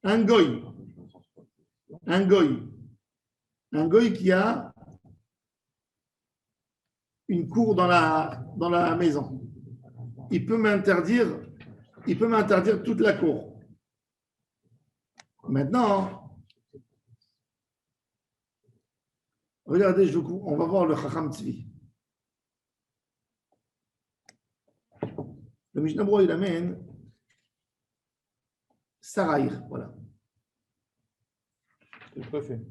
un goy, un goy qui a une cour dans la maison. Il peut m'interdire toute la cour. Maintenant, regardez, on va voir le Chacham Tzvi. Le Mishnah Berurah, il amène Saraïr, voilà. C'est le préfet.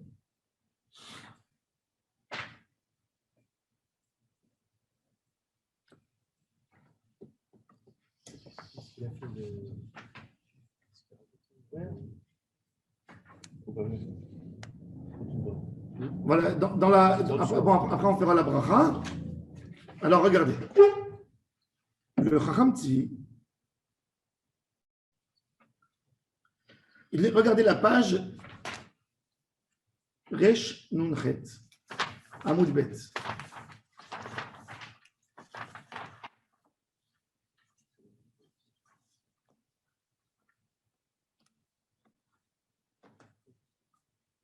Voilà, après on fera la bracha. Alors regardez, le Chacham Tzvi, regardez la page Resh Nunchet, Amoud Bet.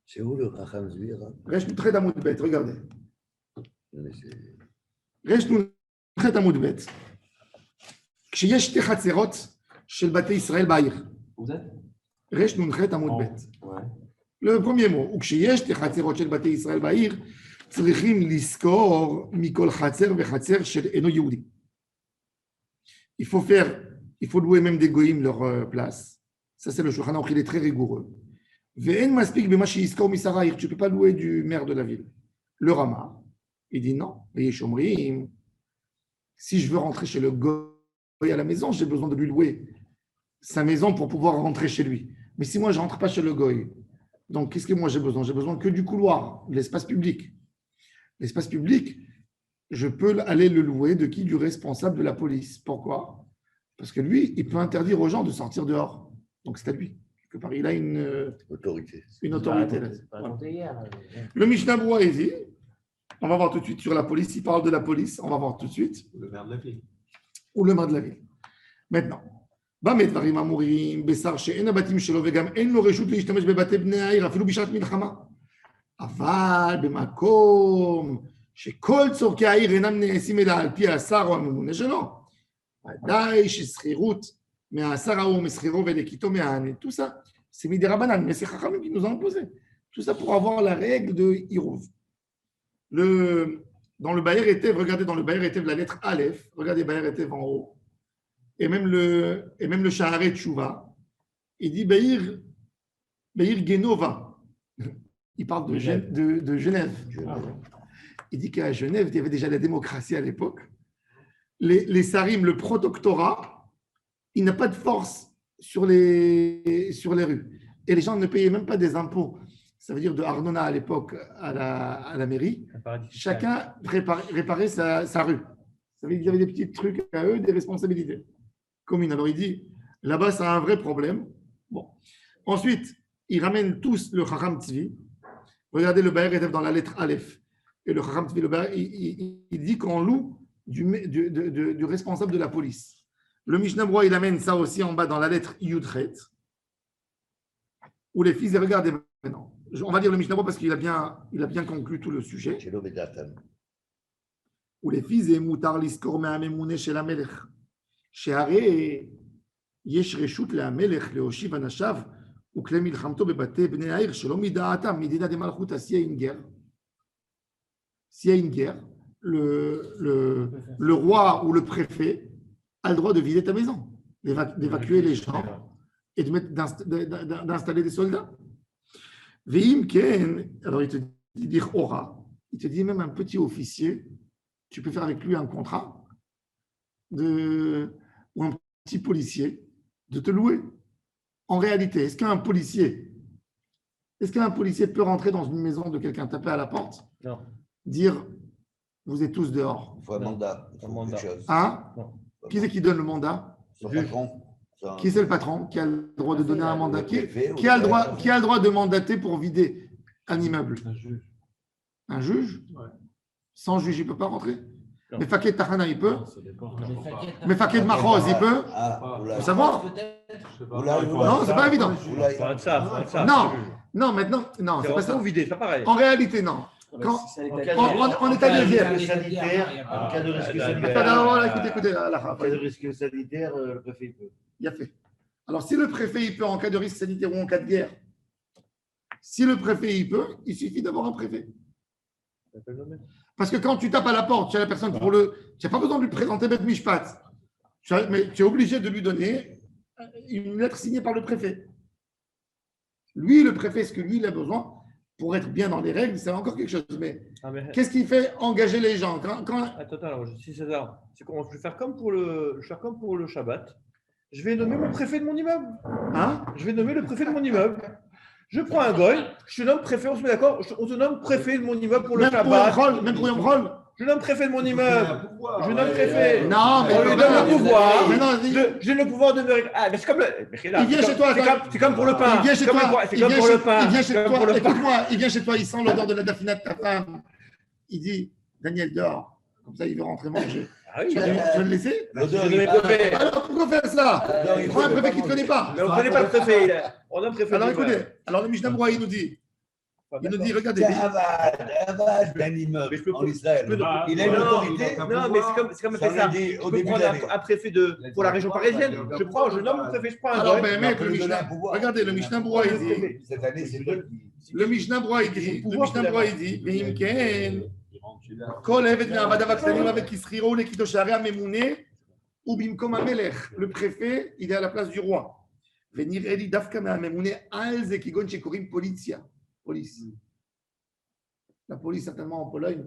C'est où le Chacham Tzvi? Resh Nunchet Amoud Bet, regardez. Mais c'est- Resh Nunchet Amoud Bet. כשיש שתי חצרות של בתי ישראל בעיר. Vous êtes? רש נ"ח עמוד ב'. Ouais. Le premier mot, וכשיש שתי חצרות של בתי ישראל בעיר, צריכים לזכור מכל חצר וחצר של אינו יהודי. Il faut louer même des goïms leur place. Ça, c'est le Shulchan Aruch, il est très rigoureux. ואין מספיק במה שיזכור משר העיר, tu ne peux pas louer du maire de la ville. Le Rama, il dit non, ויש אומרים, si je veux rentrer chez le goï à la maison, j'ai besoin de lui louer sa maison pour pouvoir rentrer chez lui. Mais si moi, je ne rentre pas chez le goy, donc qu'est-ce que moi j'ai besoin? J'ai besoin que du couloir, de l'espace public. L'espace public, je peux aller le louer de qui? Du responsable de la police. Pourquoi? Parce que lui, il peut interdire aux gens de sortir dehors. Donc c'est à lui. Quelque part, il a une Autorité. autorité là. Le Mishnah Berurah, il dit, on va voir tout de suite sur la police, il parle de la police, on va voir tout de suite. Le maire de la ville. Ou le maire de la ville. Maintenant, במה דברים אמורים בשר שאין הבתים שלו וגם אין לו רשות להשתמש בבתי בני העיר אפילו בשעת מלחמה. אבל במקום שכל צורכי העיר אינם נעשים אלא על פי השר או הממונה שלו, ודאי ששכירות מהשר ההוא משכירו ולקיטו מהעני, tout ça, c'est mis des rabanan, mais c'est Chachamim qui nous ont imposé. Tout ça pour avoir la règle de Hirouv. Dans le Bayer Etev, regardez dans le Bayer Etev la lettre Aleph, regardez Bayer Etev en haut, et même le Shaharet Tshuva, il dit Beir Genova. Il parle de Genève. Il dit qu'à Genève, il y avait déjà la démocratie à l'époque. Les Sarim, le protectorat, il n'a pas de force sur les rues. Et les gens ne payaient même pas des impôts. Ça veut dire de Arnona à l'époque à la mairie. Chacun réparait sa rue. Ça veut dire qu'il y avait des petits trucs à eux, des responsabilités communes. Alors il dit, là-bas, ça a un vrai problème. Bon. Ensuite, ils ramènent tous le Chacham Tzvi. Regardez le Bayer Etev dans la lettre Aleph. Et le Chacham Tzvi, il dit qu'on loue du responsable de la police. Le Mishnah Berurah, il amène ça aussi en bas dans la lettre Yudchet, où les fils, et regardez maintenant. On va dire le Mishnah Berurah parce qu'il a bien conclu tout le sujet. Où les fils et moutar liskor me'amemune shel hamelech. שהרי יש רשות להמלך להושיב אנשיו וכלי מלחמתו בבתי בני העיר שלא מדעתם, מדינה דמלכותא, s'il y a une guerre. S'il y a une guerre, le roi ou le préfet a le droit de vider ta maison, d'évacuer les gens et d'installer des soldats. Veim ken, alors il te dit dire aura, il te dit même un petit officier, tu peux faire avec lui un contrat ou un petit policier de te louer. En réalité, est-ce qu'un policier peut rentrer dans une maison de quelqu'un, taper à la porte, Non. dire vous êtes tous dehors? Il faut un mandat. Un mandat. Hein? Non. Qui c'est qui donne le mandat? Le patron. Qui c'est le patron qui a le droit de donner un mandat? Qui a le droit de mandater pour vider un immeuble? Un juge. Un juge? Ouais. Sans juge, il ne peut pas rentrer. Non. Mefaket Tahana, il peut. Non, ça dépend. Mefaket Mahoz, il peut. Ah, Faut savoir. Non, c'est pas évident. Faut un ça. Non, non, maintenant, non, C'est c'est pas rentré ça. ou vidé, c'est pas pareil. En réalité, non. Quand, en état de guerre. sanitaire, en cas de risque sanitaire. Attends, écoutez, En cas de risque sanitaire, le préfet peut. il a fait. Alors, si le préfet, il peut en cas de risque sanitaire ou en cas de guerre, si le préfet, il peut, il suffit d'avoir un préfet. Parce que quand tu tapes à la porte chez la personne pour tu n'as pas besoin de lui présenter Bet Mishpat. Mais tu es obligé de lui donner une lettre signée par le préfet. Lui, le préfet, ce que lui, il a besoin pour être bien dans les règles, c'est encore quelque chose. Mais qu'est-ce qui fait engager les gens Attends, alors, si César, c'est qu'on je vais faire comme pour le Shabbat. Je vais nommer mon préfet de mon immeuble. Hein? Je vais nommer le préfet de mon immeuble. Je prends un goy, je te nomme préfet, on se met d'accord, on te nomme préfet de mon immeuble pour le Même pour Shabbat. Yom Rol. Je nomme préfet de mon immeuble. Je nomme préfet. Non, mais On lui donne le pouvoir. Mais non, J'ai le pouvoir de me. Ah, mais c'est comme le. Il vient chez toi. C'est comme pour le pain. Il vient chez toi. C'est comme pour le pain. Il vient chez toi. Écoute-moi, il vient chez toi, il sent l'odeur de la dafina de ta femme. Il dit, Daniel, dors. Comme ça, il veut rentrer manger. Ah oui, Tu vas le laisser? préfet. Alors pourquoi faire cela? Prends un préfet qui ne te connaît pas. Mais on ne connaît pas le préfet. On a un préfet. Alors écoutez, alors le Mishnah Broua, il nous dit, regardez. C'est un vache d'un immeuble en Israël. Il a une autorité. Non, mais c'est comme Ça, on ça. l'a dit Je au peux début prendre d'année. un préfet pour la région parisienne. Je nomme mon préfet, je prends un Alors, goy. ben, mec, le lui donner un Mishnah, pouvoir. regardez, le Mishnah Broua, il dit, Cette année, c'est toi qui. le Mishnah Broua, il dit, Vehimken, Kol Evet Me'avadav Aksanim avec Israël, les Kidosharei Amemouné, ou Bimkom Amelech. Le préfet, il est à la place du roi. Venir Eli Dafka Me'amemouné, Alze Kigon Shekorim Policia. Police. La police, certainement en Pologne,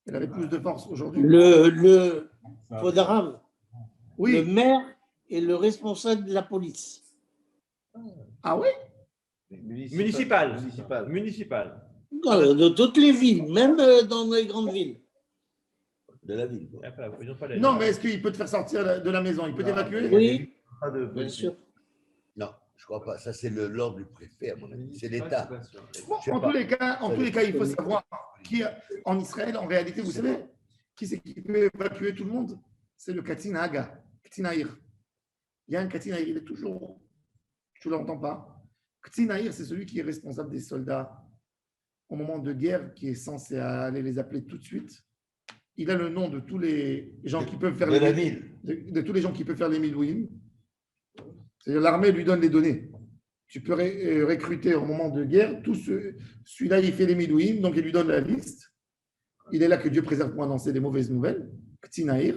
elle avait plus de force aujourd'hui. Le Podarav, Oui. le maire est le responsable de la police. Ah oui? Municipal. De toutes les villes, même dans les grandes villes. De la ville. Non, mais est-ce qu'il peut te faire sortir de la maison? Il peut t'évacuer? Oui, Pas de- bien sûr. Non, je ne crois pas. Ça, c'est l'ordre du préfet, à mon avis. C'est l'État. Bon, en tous les cas, il faut savoir qui, en Israël, en réalité, vous savez, qui c'est qui peut évacuer tout le monde? C'est le Katin Haga, Katin Haïr. Il y a un Katin Haïr, il est toujours, tu ne l'entends pas. Katin Haïr, c'est celui qui est responsable des soldats au moment de guerre, qui est censé aller les appeler tout de suite. Il a le nom de tous les gens qui peuvent faire De la ville. de tous les gens qui peuvent faire les Milouim. C'est-à-dire l'armée lui donne les données. Tu peux recruter au moment de guerre. Celui-là, il fait les Milouim, donc il lui donne la liste. Il est là que Dieu préserve pour annoncer des mauvaises nouvelles, Ktinaïr.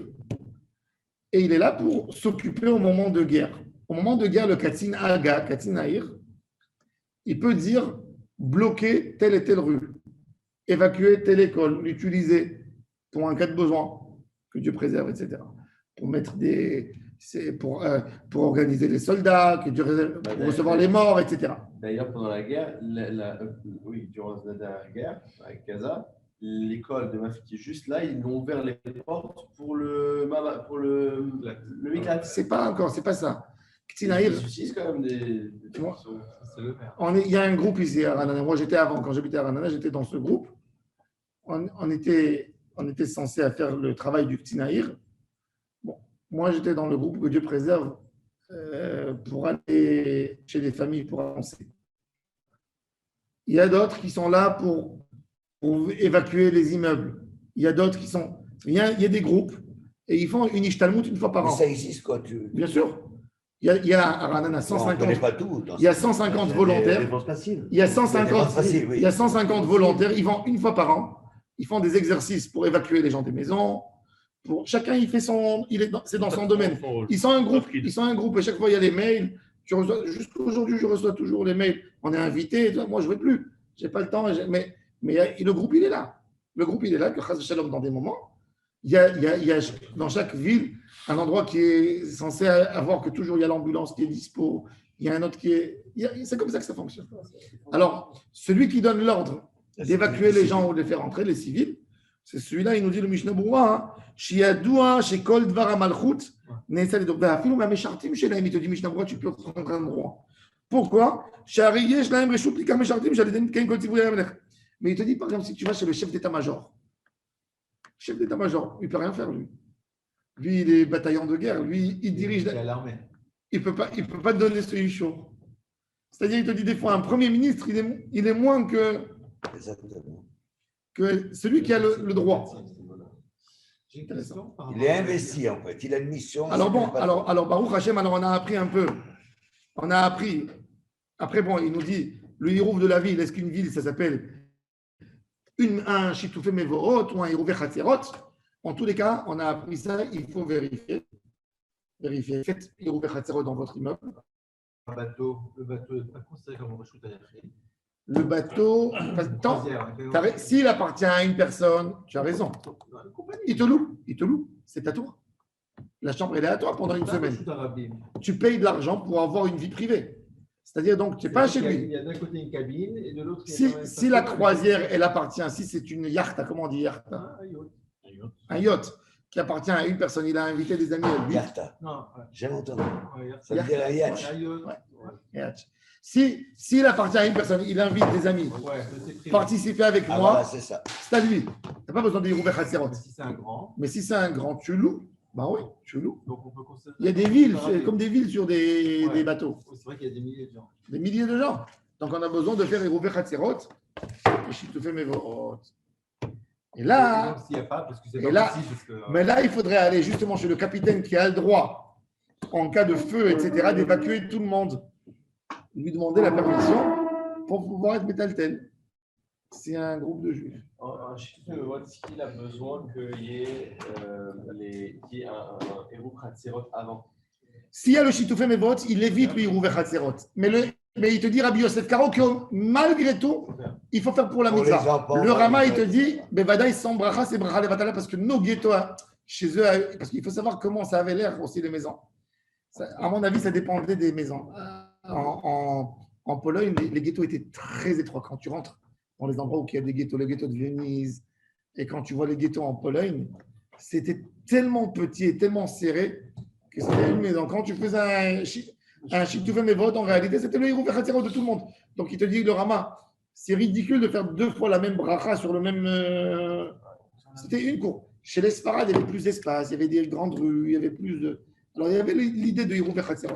Et il est là pour s'occuper au moment de guerre. Au moment de guerre, le Katin Aga, Ktinaïr, il peut dire bloquer telle et telle rue, évacuer telle école, l'utiliser pour un cas de besoin, que Dieu préserve, etc. Pour mettre pour organiser les soldats, que Dieu réserve, pour recevoir les morts, etc. D'ailleurs, pendant la guerre, oui, durant la dernière guerre, avec Gaza, l'école de ma fille qui est juste là, ils ont ouvert les portes pour le Miklat. C'est pas ça. Il y a quand même des c'est le maire. Il y a un groupe ici à Ranana. Moi, j'étais avant, quand j'habitais à Ranana, j'étais dans ce groupe. On était censé faire le travail du Ktinaïr. Bon, moi, j'étais dans le groupe que Dieu préserve pour aller chez les familles pour annoncer. Il y a d'autres qui sont là pour évacuer les immeubles. Il y a d'autres qui sont. Il y a des groupes et ils font une ishtalmout une fois par an. Mais ça existe, quoi. Bien sûr. Il y a à Ranana 150. On connaît pas tout. Il y a 150 volontaires. Il y a 150 volontaires. Ils vont une fois par an. Ils font des exercices pour évacuer les gens des maisons. Chacun, il fait c'est dans son domaine. Ils sont un groupe et chaque fois, il y a les mails. Jusqu'aujourd'hui, je reçois toujours les mails. On est invité. Moi, je ne veux plus. Je n'ai pas le temps. Mais le groupe, il est là. Le groupe, il est là. Que Chaz Shalom, dans des moments, il y a dans chaque ville un endroit qui est censé avoir que toujours il y a l'ambulance qui est dispo. Il y a un autre qui est. C'est comme ça que ça fonctionne. Alors, celui qui donne l'ordre d'évacuer les gens ou de les faire entrer, les civils, c'est celui-là, il nous dit le Mishnah Broua, Shiadoua, Shekol Dvar Amalchut, Nesa Ledok, Afilou, mais Meshartim, chez il te dit Mishnah Broua, tu peux rentrer un droit. Pourquoi? Shariyesh, Lahem, Reshut, Lika, Meshartim, j'allais donner Kain Kol Tivouya Amelech. Mais il te dit, par exemple, si tu vas chez le chef d'état-major, chef d'état-major, il ne peut rien faire, lui. Lui, il est bataillon de guerre. Lui, il dirige. Il est à l'armée. Il peut pas te donner solution. C'est-à-dire, il te dit des fois, un premier ministre, il est moins Exactement. que celui qui a le droit. J'ai une question par Il rapport est à- investi, en fait. Il a une mission. Alors bon, c'est pas- alors Baruch Hashem, alors on a appris un peu. On a appris. Après, bon, il nous dit, le hirouf de la ville, est-ce qu'une ville, ça s'appelle un Shitoufé Mevorot ou un hirouf Chatzerot? En tous les cas, on a appris ça, il faut vérifier. Vérifiez. Faites hirouf Chatzerot dans votre immeuble. le bateau n'est pas considéré comme un rechute à l'afrique. Le bateau, tant, s'il appartient à une personne, tu as raison. Il te loue, c'est à toi. La chambre, elle est à toi pendant une semaine. Tu payes de l'argent pour avoir une vie privée. C'est-à-dire, donc, tu n'es pas chez Il lui. y a d'un côté une cabine et de l'autre, il y a quand même Si la croisière, elle appartient, si c'est une yacht, comment on dit yacht? Un yacht qui appartient à une personne, il a invité des amis à lui. Yarta. Non, Jamais entendu. ouais, Ça veut dire un yacht. Yacht. S'il appartient à une personne, il invite des amis. Participer avec Ah, moi, voilà, c'est ça. c'est à lui. Tu n'as pas besoin de Hirouf Chatzerot. Si c'est un grand, Mais si c'est un grand, tu loues. Ben oui, tu loues. donc on peut considérer. Il y a des villes, Ah, c'est comme des villes sur des Ouais. bateaux. C'est vrai qu'il y a des milliers de gens. Des milliers de gens. Donc on a besoin de faire Hirouf Chatzerot. Et Shitoufé Mevorot. Et là, Même s'il n'y a pas, parce que c'est et pas là- possible. Parce que, mais là, il faudrait aller justement chez le capitaine qui a le droit, en cas de feu, etc., d'évacuer tout le monde. Lui demander la permission pour pouvoir être métaltel. C'est un groupe de juifs. Un Shitoufé Mevorot, est-ce qu'il a besoin qu'il y ait un héros Khatzerot avant? S'il y a le Shitoufé Mevot, il évite le Hirouf Chatzerot. Mais il te dit, Rabbi Yosef Karo, que malgré tout, il faut faire pour la Pour les mitzvah. enfants, Le Rama, il te ouais. dit, Bevadaï sans bracha, c'est bracha levatala, parce que nos ghettos, chez eux, parce qu'il faut savoir comment ça avait l'air aussi les maisons. À mon avis, ça dépendait des maisons. En Pologne, les ghettos étaient très étroits. Quand tu rentres dans les endroits où il y a des ghettos, le ghetto de Venise, et quand tu vois les ghettos en Pologne, c'était tellement petit et tellement serré que c'était une maison. Quand tu faisais un Shitoufé Mevot, en réalité, c'était le Hirouf Chatzerot de tout le monde. Donc, il te dit, le Rama, c'est ridicule de faire deux fois la même bracha sur le même. C'était une cour. Chez les Sfarades, il y avait plus d'espace, il y avait des grandes rues, il y avait plus de. Alors, il y avait l'idée de Hirouf Chatzerot.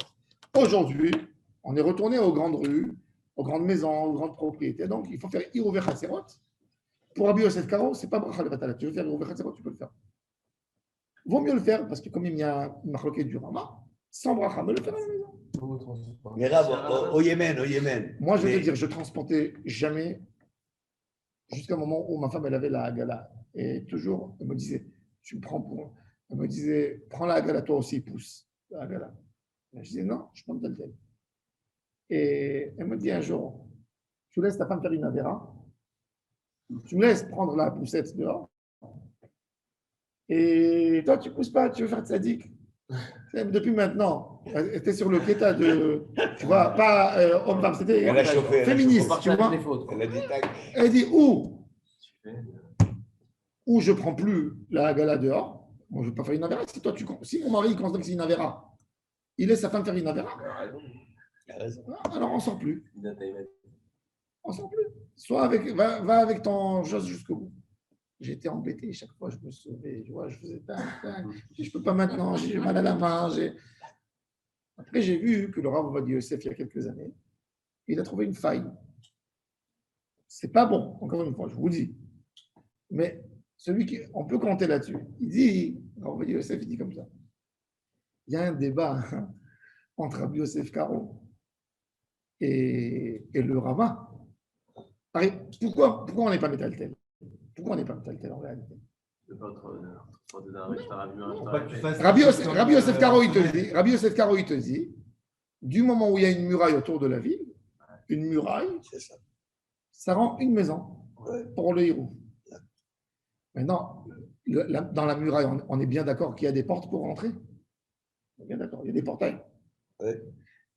Aujourd'hui, on est retourné aux grandes rues, aux grandes maisons, aux grandes propriétés. Donc, il faut faire Hirouf Chatzerot. Pour Rabbi Yosef Karo, ce n'est pas bracha levatala. Tu veux faire Hirouf Chatzerot, tu peux le faire. Vaut mieux le faire parce que comme il y a une marloquette du Rama, sans bracha, mais le faire à la maison. Mais là, au Yémen. Moi, je vais Mais- te dire, je transportais jamais jusqu'à un moment où ma femme, elle avait la hagala. Et toujours, elle me disait, tu me prends pour. Elle me disait, prends la hagala, toi aussi, pousse la hagala. Et je disais, non, je prends tel. Et elle me dit un jour, tu laisses ta femme faire une avéra, tu me laisses prendre la poussette dehors, et toi, tu ne pousses pas, tu veux faire tzaddik. Depuis maintenant, elle était sur le kéta de, tu vois, pas homme-femme, c'était Elle a chauffé. elle a féministe, tu vois. chauffé. Elle a dit tac. Elle dit ou je prends plus la hagala dehors, moi je ne veux pas faire une avéra. Si mon mari considère que c'est une avéra, il laisse sa femme faire une avéra, Elle a raison. alors on ne sort plus. On ne sort plus. Soit va avec ton chose jusqu'au bout. J'étais embêté, chaque fois je me sauvais, tu vois, je faisais je ne peux pas maintenant, j'ai mal à la main. Après, j'ai vu que le Rav Ovadia Yosef, il y a quelques années, il a trouvé une faille. C'est pas bon, encore une fois, je vous dis. Mais on peut compter là-dessus. Il dit, Rav Ovadia Yosef, il dit comme ça. Il y a un débat entre Rabbi Yosef Karo et le Rama. Pourquoi on n'est pas métaltel? Pourquoi on n'est pas métaltel en réalité? Rabbi Yosef Karo, il te dit, du moment où il y a une muraille autour de la ville, une muraille, C'est ça. ça rend une maison pour le héros. Maintenant, dans la muraille, on est bien d'accord qu'il y a des portes pour rentrer. On est bien d'accord, il y a des portails. Ouais.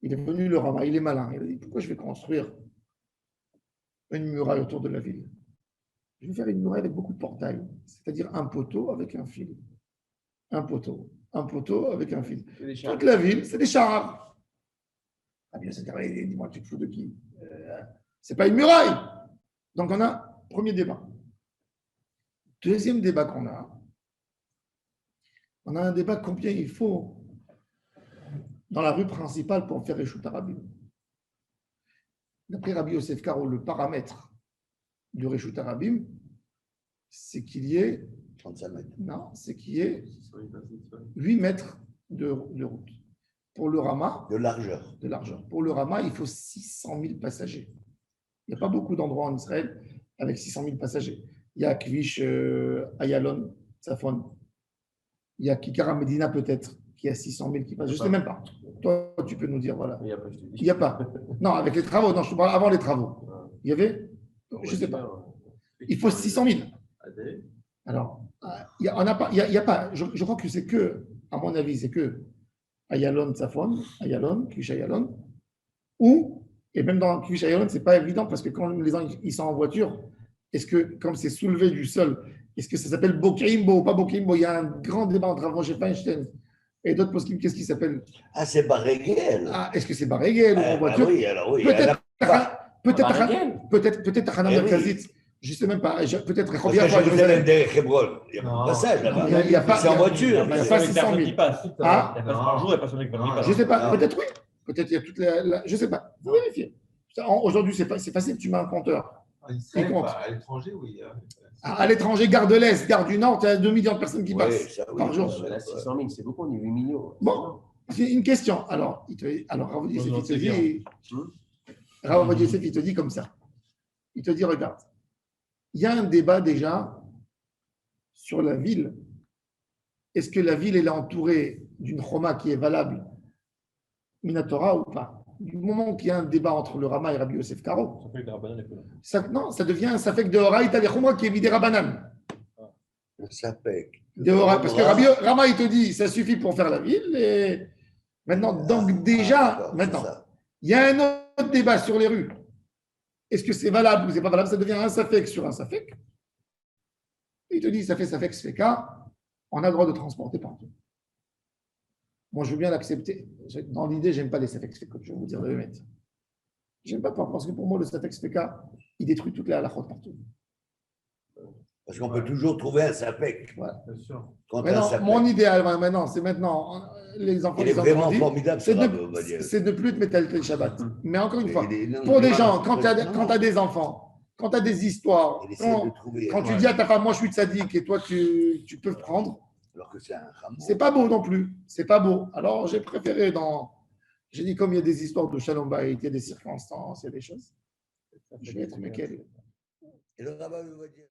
Il est venu le Rama, il est malin. Il a dit, pourquoi je vais construire une muraille autour de la ville? Je vais faire une muraille avec beaucoup de portails, c'est-à-dire un poteau avec un fil. Un poteau avec un fil. Toute la ville, c'est des chars. Ah bien, c'est carré, dis-moi, tu te fous de qui? C'est pas une muraille. Donc on a premier débat. Deuxième débat qu'on a, on a un débat combien il faut dans la rue principale pour faire Réchut Arabim. D'après Rabbi Yosef Karo, le paramètre du Réchut Arabim, c'est qu'il y ait 35 mètres. Non, c'est qu'il y ait 8 mètres de route. Pour le Rama, De largeur. de largeur. Pour le Rama, il faut 600 000 passagers. Il n'y a pas beaucoup d'endroits en Israël avec 600 000 passagers. Il y a Kvish Ayalon, Safon. Il y a Kikara Medina peut-être, qui a 600 000 qui passent. Je ne sais même pas. Toi, tu peux nous dire, voilà. Il n'y a pas, je te dis. Il n'y a pas. Non, avec les travaux. Non, je te parle avant les travaux. Il y avait Je ne sais pas. Il faut 600 000. Alors, il n'y a pas. Je crois que c'est que, à mon avis, c'est que Ayalon, Safon, Ayalon, Kvish Ayalon, ou, et même dans Kvish Ayalon, ce n'est pas évident parce que quand les gens ils sont en voiture, est-ce que, comme c'est soulevé du sol, est-ce que ça s'appelle Bokeimbo ou pas Bokeimbo? Il y a un grand débat entre Avroche Feinstein et d'autres poskim. Qu'est-ce qui s'appelle? Ah, c'est Barrégel. Ah, est-ce que c'est Barrégel ou en voiture? Oui, alors oui. Peut-être Hana Eh oui. Merkazit, je ne sais même pas. Peut-être Parce Rechoviah que à Jérusalem. Jérusalem derrière Hebron. Il y a pas de passage là-bas. Il y a pas- C'est en voiture. il y a pas 600 000. Ah, Il y a pas par jour, il n'y a pas avec personne qui je ne sais pas. Non. Peut-être oui. Peut-être il y a toute je ne sais pas. Vous vérifiez. Aujourd'hui, c'est facile. Tu mets un compteur. Israël, Il compte. à l'étranger, oui. À l'étranger, gare de l'Est, gare du Nord, tu as 2 millions de personnes qui Oui, passent ça, oui. par jour. Là, 600 000, c'est beaucoup, on est 8 millions. Bon, j'ai une question. Alors, Rav Yosef, Non, il te c'est dit, Rav Yosef, il te dit comme ça. Il te dit, regarde, il y a un débat déjà sur la ville. Est-ce que la ville elle est entourée d'une choma qui est valable, Minatora ou pas? Du moment qu'il y a un débat entre le Rama et Rabbi Yosef Karo, Ça fait que Rabbanan est plus là. non, ça devient un safek de Horaïta les Choma qui est vidé Rabbanan. Ça fait. Parce que Rama, il te dit, ça suffit pour faire la ville. Et maintenant, donc déjà, il y a un autre débat sur les rues. Est-ce que c'est valable ou c'est pas valable? Ça devient un safek sur un safek. Il te dit, ça fait safek, sfeka, on a le droit de transporter partout. Moi, je veux bien l'accepter. Dans l'idée, j'aime pas les safek, sfeka, je vais vous dire de le mettre. J'aime pas parce que pour moi, le safek, sfeka, il détruit toutes les halakhot partout. Parce qu'on peut toujours trouver un sapek. Voilà. Bien sûr. Contre un Maintenant, sapek. mon idéal, maintenant, c'est maintenant, les enfants, Il est les ont vraiment grandi, formidable, c'est ce Rav, on va dire. de plus de métal le Shabbat. Mais encore une fois, Il est- non, pour il est des gens, pas- quand tu as non. des enfants, quand tu as des histoires, Il essaie de trouver. quand tu dis à ta femme, moi je suis tzaddik et toi tu peux prendre, Alors que c'est un rameau. c'est pas beau non plus. C'est pas beau. Alors j'ai préféré j'ai dit comme il y a des histoires de Shalom Bayit, il y a des circonstances, il y a des choses. Je vais être Mekel. Et le rabbin va dire.